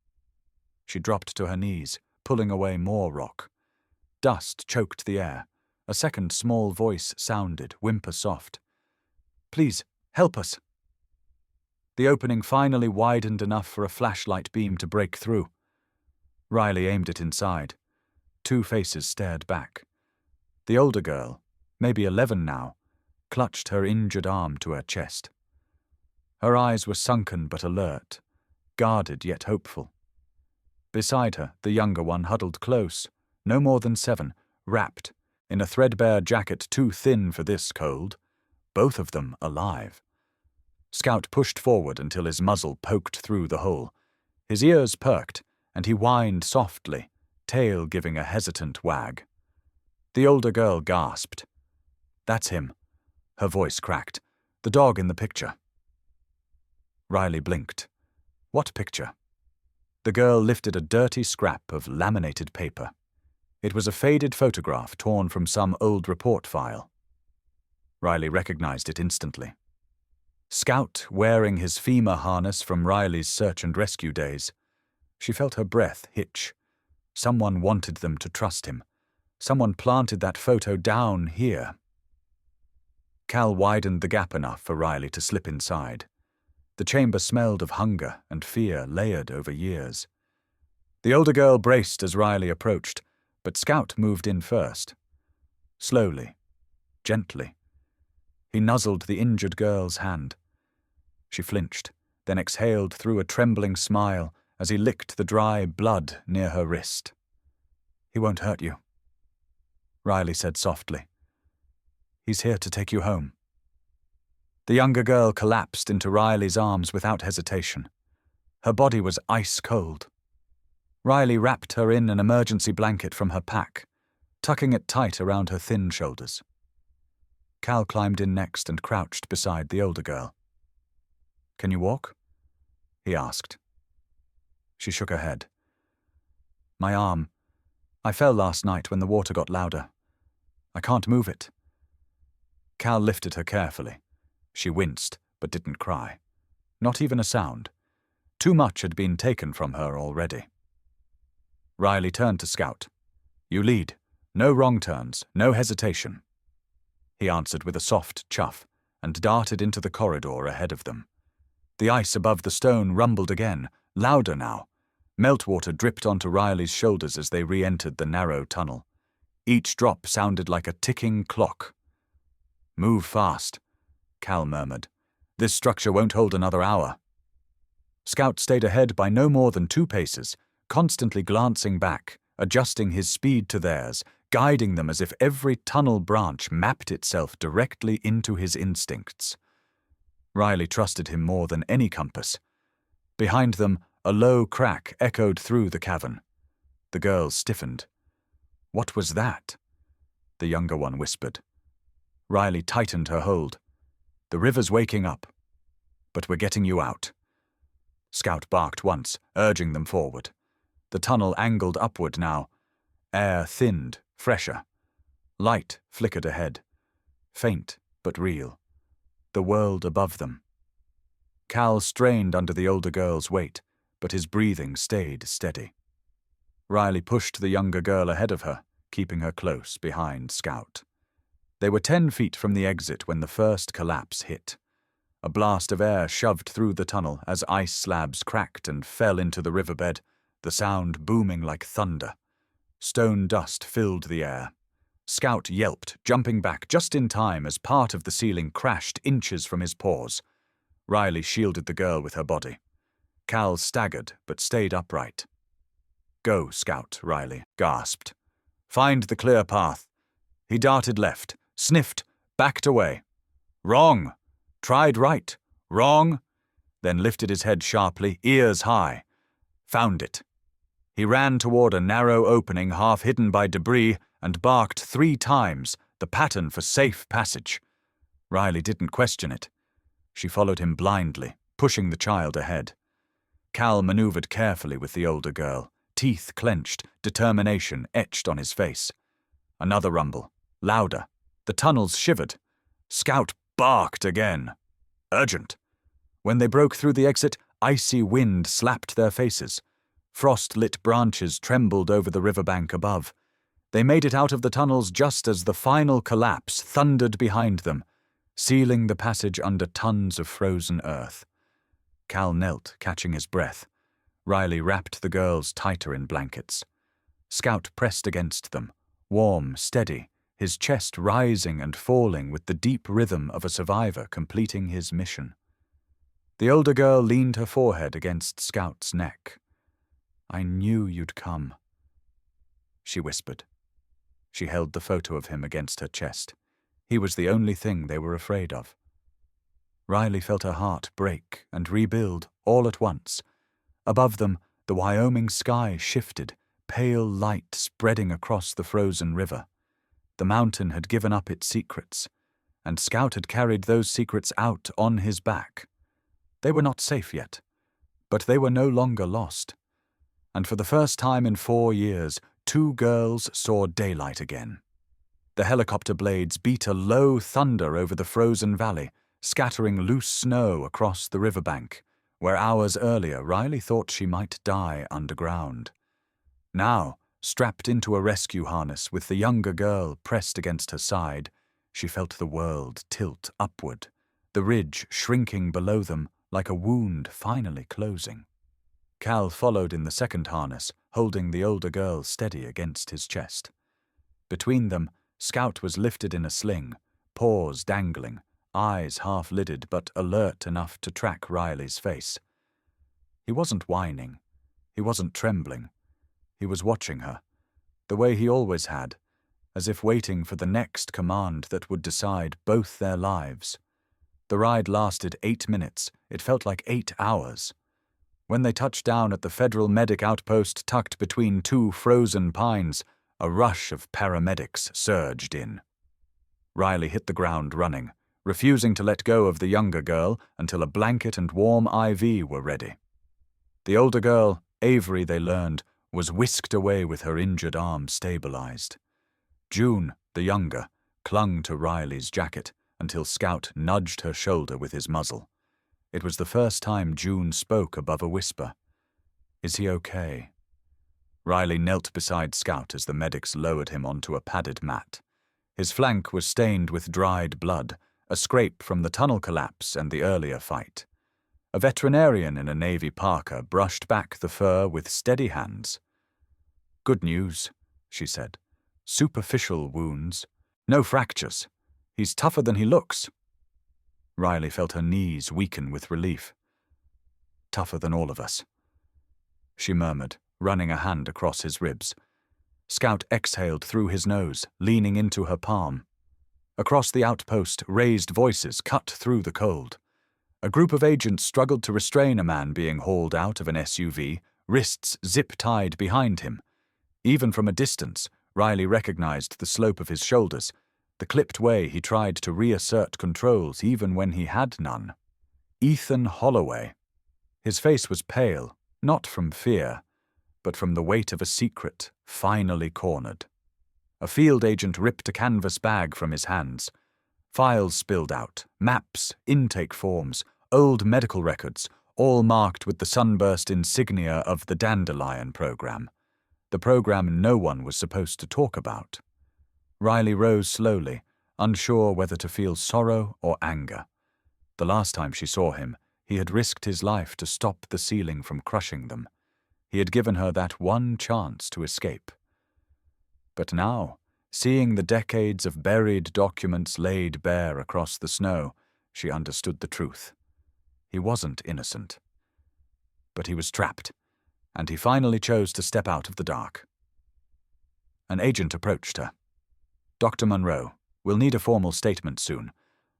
Speaker 1: She dropped to her knees, pulling away more rock. Dust choked the air. A second small voice sounded, whimper soft. "Please, help us." The opening finally widened enough for a flashlight beam to break through. Riley aimed it inside. Two faces stared back. The older girl, maybe 11 now, clutched her injured arm to her chest. Her eyes were sunken but alert, guarded yet hopeful. Beside her, the younger one huddled close, no more than 7, wrapped, in a threadbare jacket too thin for this cold, both of them alive. Scout pushed forward until his muzzle poked through the hole. His ears perked, and he whined softly, tail giving a hesitant wag. The older girl gasped. "That's him." Her voice cracked. "The dog in the picture." Riley blinked. "What picture?" The girl lifted a dirty scrap of laminated paper. It was a faded photograph torn from some old report file. Riley recognized it instantly. Scout wearing his FEMA harness from Riley's search and rescue days. She felt her breath hitch. Someone wanted them to trust him. Someone planted that photo down here. Cal widened the gap enough for Riley to slip inside. The chamber smelled of hunger and fear layered over years. The older girl braced as Riley approached, but Scout moved in first. Slowly, gently. He nuzzled the injured girl's hand. She flinched, then exhaled through a trembling smile as he licked the dry blood near her wrist. "He won't hurt you," Riley said softly. "He's here to take you home." The younger girl collapsed into Riley's arms without hesitation. Her body was ice cold. Riley wrapped her in an emergency blanket from her pack, tucking it tight around her thin shoulders. Cal climbed in next and crouched beside the older girl. "Can you walk?" he asked. She shook her head. "My arm. I fell last night when the water got louder. I can't move it." Cal lifted her carefully. She winced, but didn't cry. Not even a sound. Too much had been taken from her already. Riley turned to Scout. "You lead. No wrong turns, no hesitation." He answered with a soft chuff and darted into the corridor ahead of them. The ice above the stone rumbled again, louder now. Meltwater dripped onto Riley's shoulders as they re-entered the narrow tunnel. Each drop sounded like a ticking clock. "Move fast," Cal murmured. "This structure won't hold another hour." Scout stayed ahead by no more than 2 paces, constantly glancing back, adjusting his speed to theirs, guiding them as if every tunnel branch mapped itself directly into his instincts. Riley trusted him more than any compass. Behind them, a low crack echoed through the cavern. The girls stiffened. "What was that?" the younger one whispered. Riley tightened her hold. "The river's waking up. But we're getting you out." Scout barked once, urging them forward. The tunnel angled upward now. Air thinned, fresher. Light flickered ahead. Faint, but real. The world above them. Cal strained under the older girl's weight, but his breathing stayed steady. Riley pushed the younger girl ahead of her, keeping her close behind Scout. They were 10 feet from the exit when the first collapse hit. A blast of air shoved through the tunnel as ice slabs cracked and fell into the riverbed, the sound booming like thunder. Stone dust filled the air. Scout yelped, jumping back just in time as part of the ceiling crashed inches from his paws. Riley shielded the girl with her body. Cal staggered, but stayed upright. "Go, Scout," Riley gasped. "Find the clear path." He darted left, sniffed, backed away. "Wrong!" Tried right. "Wrong!" Then lifted his head sharply, ears high. Found it. He ran toward a narrow opening half hidden by debris and barked 3 times, the pattern for safe passage. Riley didn't question it. She followed him blindly, pushing the child ahead. Cal maneuvered carefully with the older girl, teeth clenched, determination etched on his face. Another rumble, louder. The tunnels shivered. Scout barked again. Urgent. When they broke through the exit, icy wind slapped their faces. Frost-lit branches trembled over the riverbank above. They made it out of the tunnels just as the final collapse thundered behind them, sealing the passage under tons of frozen earth. Cal knelt, catching his breath. Riley wrapped the girls tighter in blankets. Scout pressed against them, warm, steady, his chest rising and falling with the deep rhythm of a survivor completing his mission. The older girl leaned her forehead against Scout's neck. "I knew you'd come," she whispered. She held the photo of him against her chest. He was the only thing they were afraid of. Riley felt her heart break and rebuild all at once. Above them, the Wyoming sky shifted, pale light spreading across the frozen river. The mountain had given up its secrets, and Scout had carried those secrets out on his back. They were not safe yet, but they were no longer lost. And for the first time in 4 years, 2 girls saw daylight again. The helicopter blades beat a low thunder over the frozen valley, scattering loose snow across the riverbank, where hours earlier Riley thought she might die underground. Now, strapped into a rescue harness with the younger girl pressed against her side, she felt the world tilt upward, the ridge shrinking below them like a wound finally closing. Cal followed in the second harness, holding the older girl steady against his chest. Between them, Scout was lifted in a sling, paws dangling, eyes half-lidded but alert enough to track Riley's face. He wasn't whining. He wasn't trembling. He was watching her, the way he always had, as if waiting for the next command that would decide both their lives. The ride lasted 8 minutes. It felt like 8 hours. When they touched down at the federal medic outpost tucked between two frozen pines, a rush of paramedics surged in. Riley hit the ground running, refusing to let go of the younger girl until a blanket and warm IV were ready. The older girl, Avery, they learned, was whisked away with her injured arm stabilized. June, the younger, clung to Riley's jacket until Scout nudged her shoulder with his muzzle. It was the first time June spoke above a whisper. "Is he okay?" Riley knelt beside Scout as the medics lowered him onto a padded mat. His flank was stained with dried blood, a scrape from the tunnel collapse and the earlier fight. A veterinarian in a navy parka brushed back the fur with steady hands. "Good news," she said. "Superficial wounds. No fractures. He's tougher than he looks." Riley felt her knees weaken with relief. "Tougher than all of us," she murmured, running a hand across his ribs. Scout exhaled through his nose, leaning into her palm. Across the outpost, raised voices cut through the cold. A group of agents struggled to restrain a man being hauled out of an SUV, wrists zip-tied behind him. Even from a distance, Riley recognized the slope of his shoulders, the clipped way he tried to reassert controls even when he had none. Ethan Holloway. His face was pale, not from fear, but from the weight of a secret, finally cornered. A field agent ripped a canvas bag from his hands. Files spilled out, maps, intake forms, old medical records, all marked with the sunburst insignia of the Dandelion program. The program no one was supposed to talk about. Riley rose slowly, unsure whether to feel sorrow or anger. The last time she saw him, he had risked his life to stop the ceiling from crushing them. He had given her that one chance to escape. But now, seeing the decades of buried documents laid bare across the snow, she understood the truth. He wasn't innocent. But he was trapped, and he finally chose to step out of the dark. An agent approached her. "Dr. Monroe, we'll need a formal statement soon.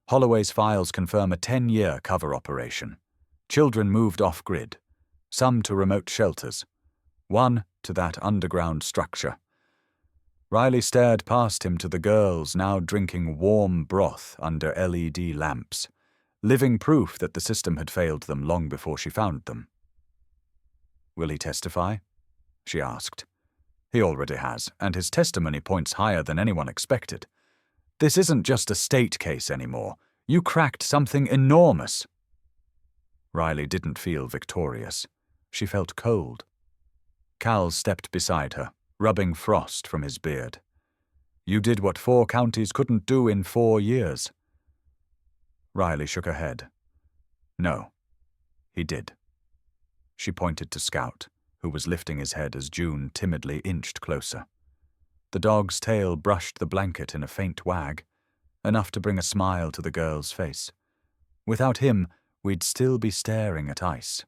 Speaker 1: Holloway's files confirm a 10-year cover operation. Children moved off-grid, some to remote shelters, one to that underground structure." Riley stared past him to the girls now drinking warm broth under LED lamps, living proof that the system had failed them long before she found them. "Will he testify?" she asked. "He already has, and his testimony points higher than anyone expected. This isn't just a state case anymore. You cracked something enormous." Riley didn't feel victorious. She felt cold. Cal stepped beside her, rubbing frost from his beard. "You did what 4 counties couldn't do in 4 years." Riley shook her head. "No, he did." She pointed to Scout, who was lifting his head as June timidly inched closer. The dog's tail brushed the blanket in a faint wag, enough to bring a smile to the girl's face. Without him, we'd still be staring at ice.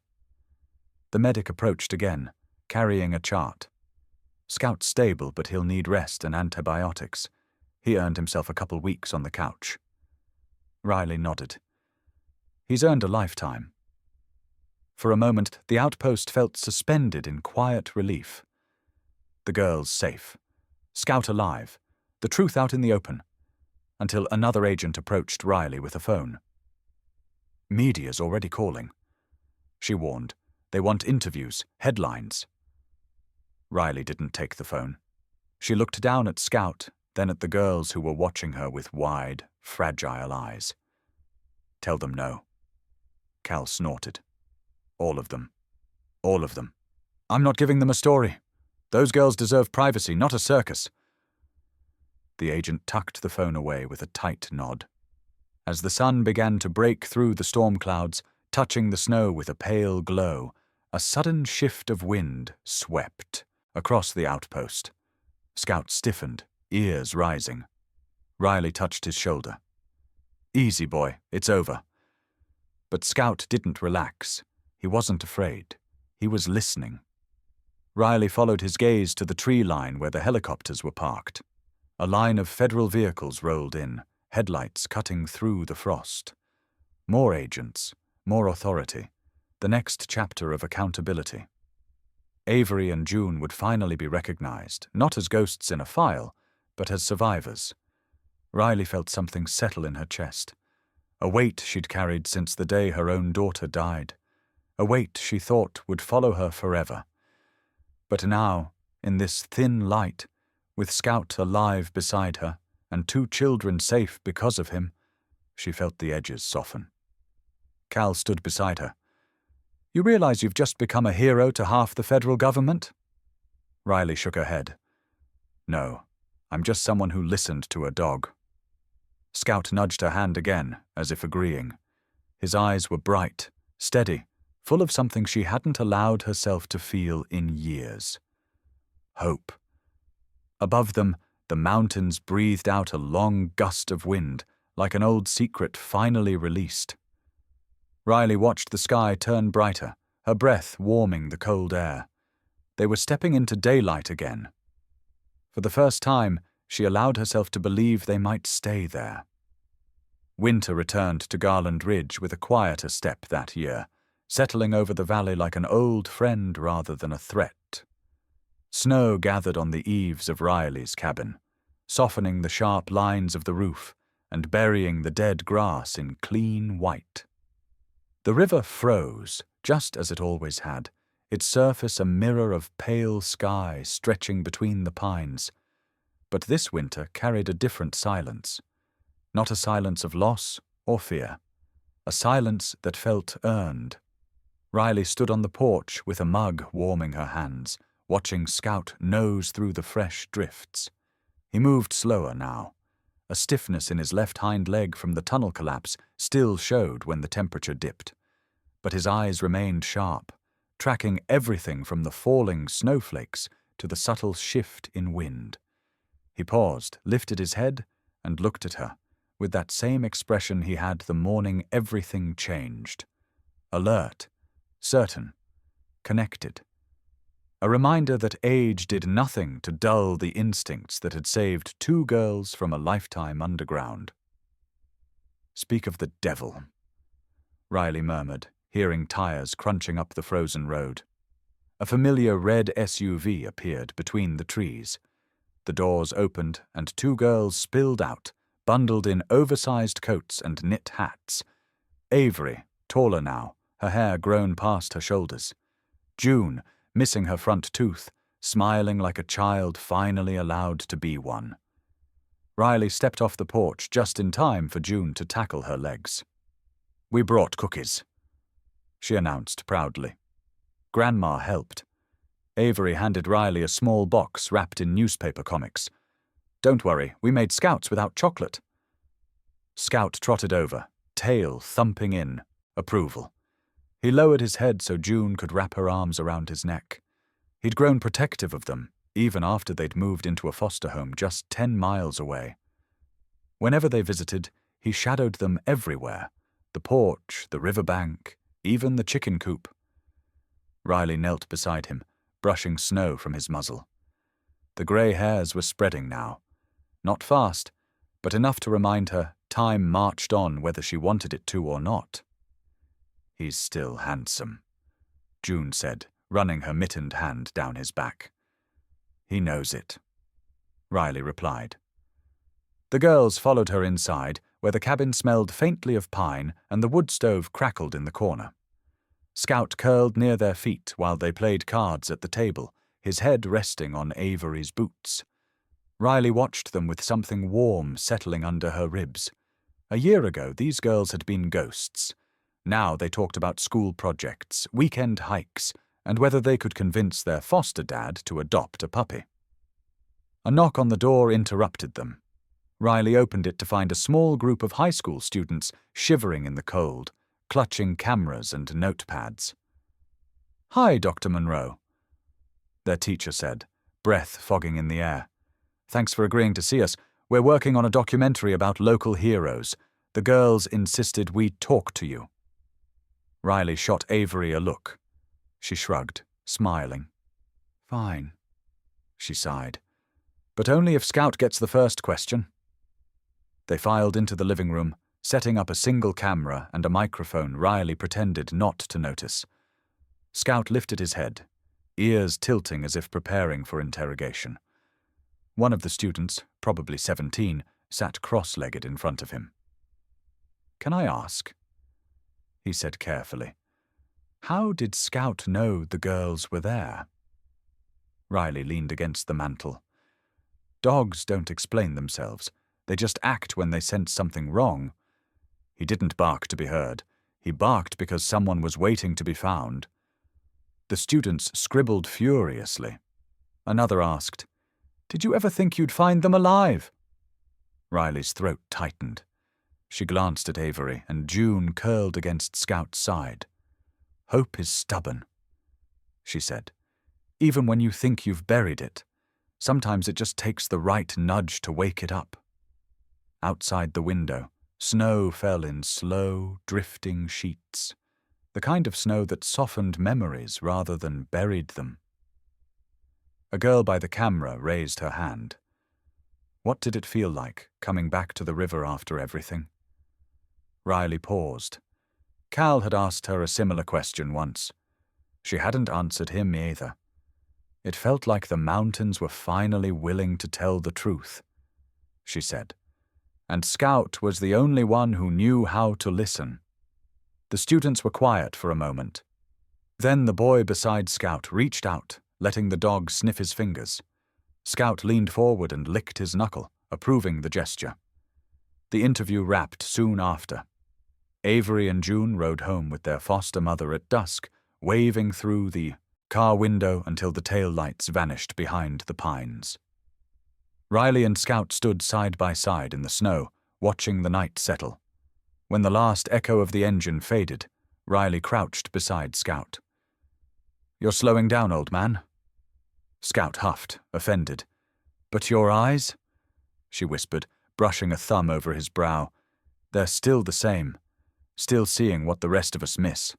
Speaker 1: The medic approached again, carrying a chart. "Scout's stable, but he'll need rest and antibiotics. He earned himself a couple weeks on the couch." Riley nodded. "He's earned a lifetime." For a moment, the outpost felt suspended in quiet relief. The girls safe. Scout alive. The truth out in the open. Until another agent approached Riley with a phone. "Media's already calling," she warned. "They want interviews, headlines." Riley didn't take the phone. She looked down at Scout, then at the girls who were watching her with wide, fragile eyes. "Tell them no." Cal snorted. "All of them. All of them. I'm not giving them a story. Those girls deserve privacy, not a circus." The agent tucked the phone away with a tight nod. As the sun began to break through the storm clouds, touching the snow with a pale glow, a sudden shift of wind swept across the outpost. Scout stiffened, ears rising. Riley touched his shoulder. "Easy, boy, it's over." But Scout didn't relax. He wasn't afraid. He was listening. Riley followed his gaze to the tree line where the helicopters were parked. A line of federal vehicles rolled in, headlights cutting through the frost. More agents, more authority. the next chapter of accountability. Avery and June would finally be recognized, not as ghosts in a file, but as survivors. Riley felt something settle in her chest, a weight she'd carried since the day her own daughter died, a weight she thought would follow her forever. But now, in this thin light, with Scout alive beside her, and 2 children safe because of him, she felt the edges soften. Cal stood beside her. "You realize you've just become a hero to half the federal government?" Riley shook her head. "No, I'm just someone who listened to a dog." Scout nudged her hand again, as if agreeing. His eyes were bright, steady, full of something she hadn't allowed herself to feel in years. Hope. Above them, the mountains breathed out a long gust of wind, like an old secret finally released. Riley watched the sky turn brighter, her breath warming the cold air. They were stepping into daylight again. For the first time, she allowed herself to believe they might stay there. Winter returned to Garland Ridge with a quieter step that year, settling over the valley like an old friend rather than a threat. Snow gathered on the eaves of Riley's cabin, softening the sharp lines of the roof and burying the dead grass in clean white. The river froze, just as it always had, its surface a mirror of pale sky stretching between the pines. But this winter carried a different silence. Not a silence of loss or fear. A silence that felt earned. Riley stood on the porch with a mug warming her hands, watching Scout nose through the fresh drifts. He moved slower now. A stiffness in his left hind leg from the tunnel collapse still showed when the temperature dipped. But his eyes remained sharp, tracking everything from the falling snowflakes to the subtle shift in wind. He paused, lifted his head, and looked at her, with that same expression he had the morning everything changed. Alert, certain, connected. A reminder that age did nothing to dull the instincts that had saved 2 girls from a lifetime underground. "Speak of the devil," Riley murmured, hearing tires crunching up the frozen road. A familiar red SUV appeared between the trees. The doors opened and 2 girls spilled out, bundled in oversized coats and knit hats. Avery, taller now, her hair grown past her shoulders. June, missing her front tooth, smiling like a child finally allowed to be one. Riley stepped off the porch just in time for June to tackle her legs. "We brought cookies," she announced proudly. Grandma helped. Avery handed Riley a small box wrapped in newspaper comics. "Don't worry, we made Scouts without chocolate." Scout trotted over, tail thumping in, approval. He lowered his head so June could wrap her arms around his neck. He'd grown protective of them, even after they'd moved into a foster home just 10 miles away. Whenever they visited, he shadowed them everywhere. The porch, the riverbank, even the chicken coop. Riley knelt beside him, brushing snow from his muzzle. The grey hairs were spreading now. Not fast, but enough to remind her time marched on whether she wanted it to or not. "He's still handsome," June said, running her mittened hand down his back. "He knows it," Riley replied. The girls followed her inside, where the cabin smelled faintly of pine and the wood stove crackled in the corner. Scout curled near their feet while they played cards at the table, his head resting on Avery's boots. Riley watched them with something warm settling under her ribs. A year ago, these girls had been ghosts. Now they talked about school projects, weekend hikes, and whether they could convince their foster dad to adopt a puppy. A knock on the door interrupted them. Riley opened it to find a small group of high school students shivering in the cold, clutching cameras and notepads. "Hi, Dr. Monroe," their teacher said, breath fogging in the air. "Thanks for agreeing to see us. We're working on a documentary about local heroes. The girls insisted we talk to you." Riley shot Avery a look. She shrugged, smiling. "Fine," she sighed. "But only if Scout gets the first question." They filed into the living room, Setting up a single camera and a microphone, Riley pretended not to notice. Scout lifted his head, ears tilting as if preparing for interrogation. One of the students, probably 17, sat cross-legged in front of him. "Can I ask?" he said carefully. "How did Scout know the girls were there?" Riley leaned against the mantel. Dogs don't explain themselves. They just act when they sense something wrong. He didn't bark to be heard. He barked because someone was waiting to be found. The students scribbled furiously. Another asked, "Did you ever think you'd find them alive?" Riley's throat tightened. She glanced at Avery, and June curled against Scout's side. "Hope is stubborn," she said. "Even when you think you've buried it, sometimes it just takes the right nudge to wake it up." Outside the window, snow fell in slow, drifting sheets, the kind of snow that softened memories rather than buried them. A girl by the camera raised her hand. What did it feel like, coming back to the river after everything? Riley paused. Cal had asked her a similar question once. She hadn't answered him either. "It felt like the mountains were finally willing to tell the truth," she said. And Scout was the only one who knew how to listen. The students were quiet for a moment. Then the boy beside Scout reached out, letting the dog sniff his fingers. Scout leaned forward and licked his knuckle, approving the gesture. The interview wrapped soon after. Avery and June rode home with their foster mother at dusk, waving through the car window until the tail lights vanished behind the pines. Riley and Scout stood side by side in the snow, watching the night settle. When the last echo of the engine faded, Riley crouched beside Scout. "You're slowing down, old man." Scout huffed, offended. "But your eyes?" she whispered, brushing a thumb over his brow. "They're still the same, still seeing what the rest of us miss."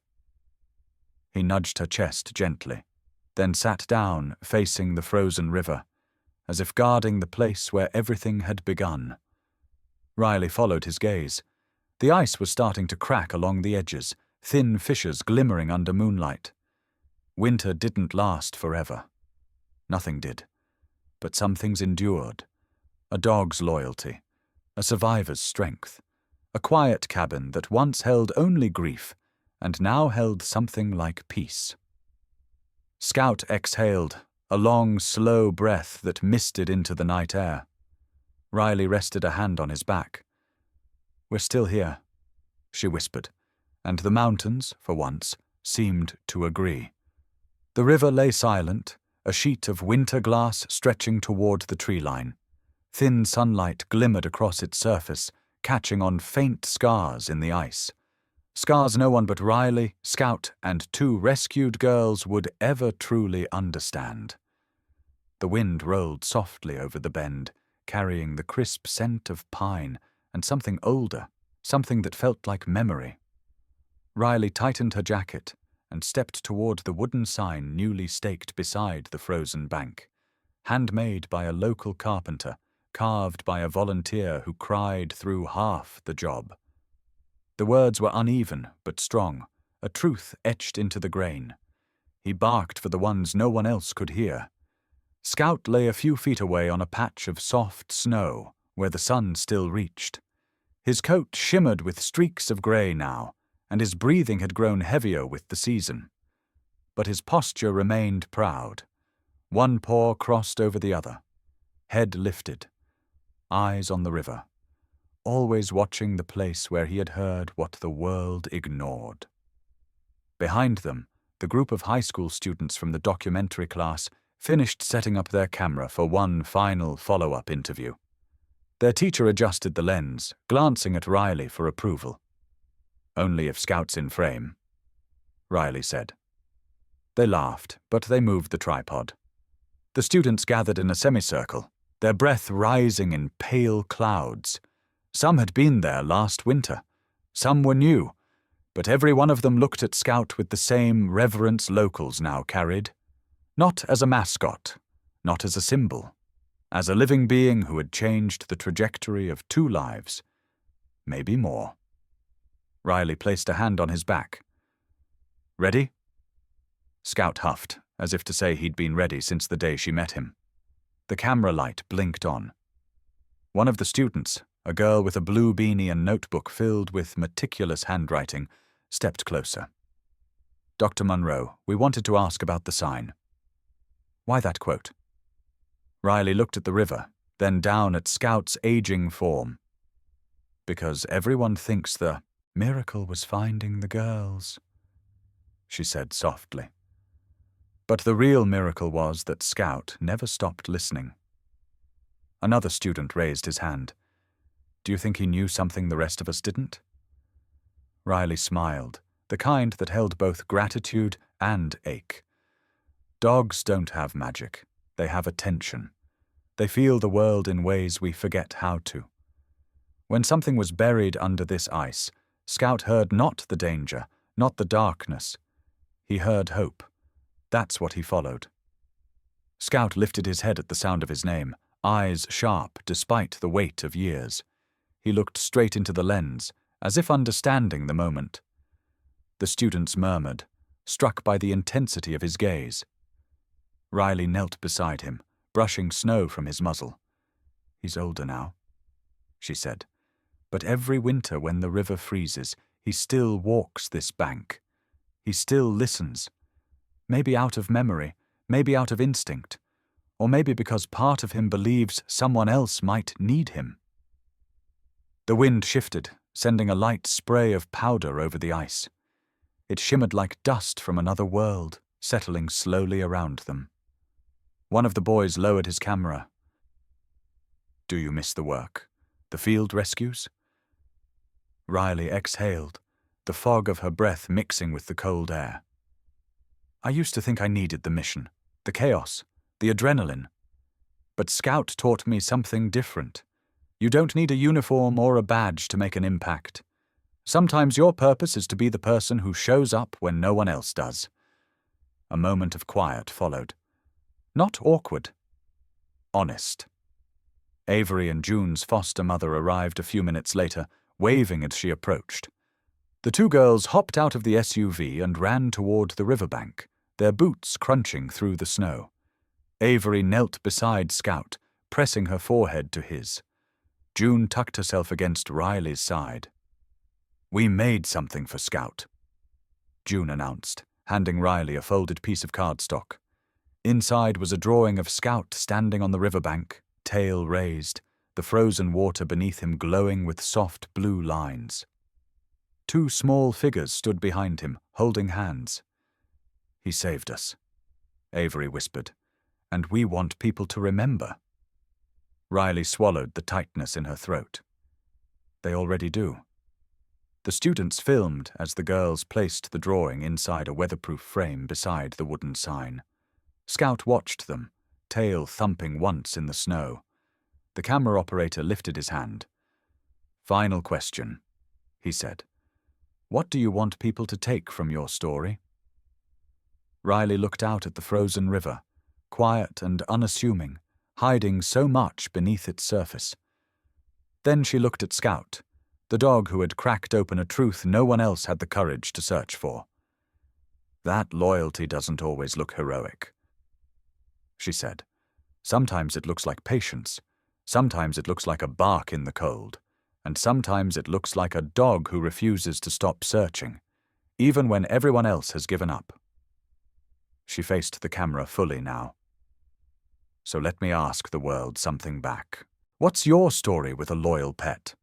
Speaker 1: He nudged her chest gently, then sat down, facing the frozen river, as if guarding the place where everything had begun. Riley followed his gaze. The ice was starting to crack along the edges, thin fissures glimmering under moonlight. Winter didn't last forever. Nothing did. But some things endured. A dog's loyalty, a survivor's strength, a quiet cabin that once held only grief and now held something like peace. Scout exhaled, a long, slow breath that misted into the night air. Riley rested a hand on his back. "We're still here," she whispered, and the mountains, for once, seemed to agree. The river lay silent, a sheet of winter glass stretching toward the tree line. Thin sunlight glimmered across its surface, catching on faint scars in the ice. Scars no one but Riley, Scout, and two rescued girls would ever truly understand. The wind rolled softly over the bend, carrying the crisp scent of pine and something older, something that felt like memory. Riley tightened her jacket and stepped toward the wooden sign newly staked beside the frozen bank. Handmade by a local carpenter, carved by a volunteer who cried through half the job. The words were uneven but strong, a truth etched into the grain. He barked for the ones no one else could hear. Scout lay a few feet away on a patch of soft snow where the sun still reached. His coat shimmered with streaks of gray now, and his breathing had grown heavier with the season. But his posture remained proud. One paw crossed over the other, head lifted, eyes on the river, always watching the place where he had heard what the world ignored. Behind them, the group of high school students from the documentary class finished setting up their camera for one final follow-up interview. Their teacher adjusted the lens, glancing at Riley for approval. "Only if Scout's in frame," Riley said. They laughed, but they moved the tripod. The students gathered in a semicircle, their breath rising in pale clouds. Some had been there last winter. Some were new, but every one of them looked at Scout with the same reverence locals now carried. Not as a mascot, not as a symbol, as a living being who had changed the trajectory of two lives, maybe more. Riley placed a hand on his back. "Ready?" Scout huffed, as if to say he'd been ready since the day she met him. The camera light blinked on. One of the students, a girl with a blue beanie and notebook filled with meticulous handwriting, stepped closer. "Dr. Munro, we wanted to ask about the sign." "Why that quote?" Riley looked at the river, then down at Scout's aging form. "Because everyone thinks the miracle was finding the girls," she said softly. But the real miracle was that Scout never stopped listening. Another student raised his hand. "Do you think he knew something the rest of us didn't?" Riley smiled, the kind that held both gratitude and ache. "Dogs don't have magic. They have attention. They feel the world in ways we forget how to. When something was buried under this ice, Scout heard not the danger, not the darkness. He heard hope. That's what he followed." Scout lifted his head at the sound of his name, eyes sharp despite the weight of years. He looked straight into the lens, as if understanding the moment. The students murmured, struck by the intensity of his gaze. Riley knelt beside him, brushing snow from his muzzle. "He's older now," she said. "But every winter when the river freezes, he still walks this bank. He still listens. Maybe out of memory, maybe out of instinct, or maybe because part of him believes someone else might need him." The wind shifted, sending a light spray of powder over the ice. It shimmered like dust from another world, settling slowly around them. One of the boys lowered his camera. "Do you miss the work? The field rescues?" Riley exhaled, the fog of her breath mixing with the cold air. "I used to think I needed the mission, the chaos, the adrenaline. But Scout taught me something different. You don't need a uniform or a badge to make an impact. Sometimes your purpose is to be the person who shows up when no one else does." A moment of quiet followed. Not awkward. Honest. Avery and June's foster mother arrived a few minutes later, waving as she approached. The two girls hopped out of the SUV and ran toward the riverbank, their boots crunching through the snow. Avery knelt beside Scout, pressing her forehead to his. June tucked herself against Riley's side. "We made something for Scout," June announced, handing Riley a folded piece of cardstock. Inside was a drawing of Scout standing on the riverbank, tail raised, the frozen water beneath him glowing with soft blue lines. Two small figures stood behind him, holding hands. "He saved us," Avery whispered, "and we want people to remember." Riley swallowed the tightness in her throat. They already do. The students filmed as the girls placed the drawing inside a weatherproof frame beside the wooden sign. Scout watched them, tail thumping once in the snow. The camera operator lifted his hand. "Final question," he said. "What do you want people to take from your story?" Riley looked out at the frozen river, quiet and unassuming, hiding so much beneath its surface. Then she looked at Scout, the dog who had cracked open a truth no one else had the courage to search for. "That loyalty doesn't always look heroic," she said. "Sometimes it looks like patience, sometimes it looks like a bark in the cold, and sometimes it looks like a dog who refuses to stop searching, even when everyone else has given up." She faced the camera fully now. "So let me ask the world something back. What's your story with a loyal pet?"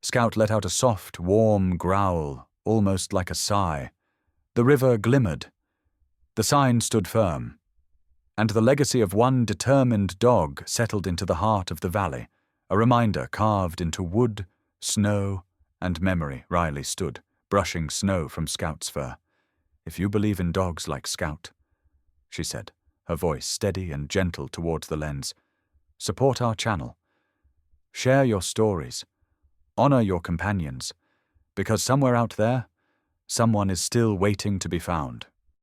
Speaker 1: Scout let out a soft, warm growl, almost like a sigh. The river glimmered. The sign stood firm. And the legacy of one determined dog settled into the heart of the valley, a reminder carved into wood, snow, and memory. Riley stood, brushing snow from Scout's fur. "If you believe in dogs like Scout," she said, her voice steady and gentle towards the lens, "support our channel. Share your stories. Honor your companions, because somewhere out there, someone is still waiting to be found."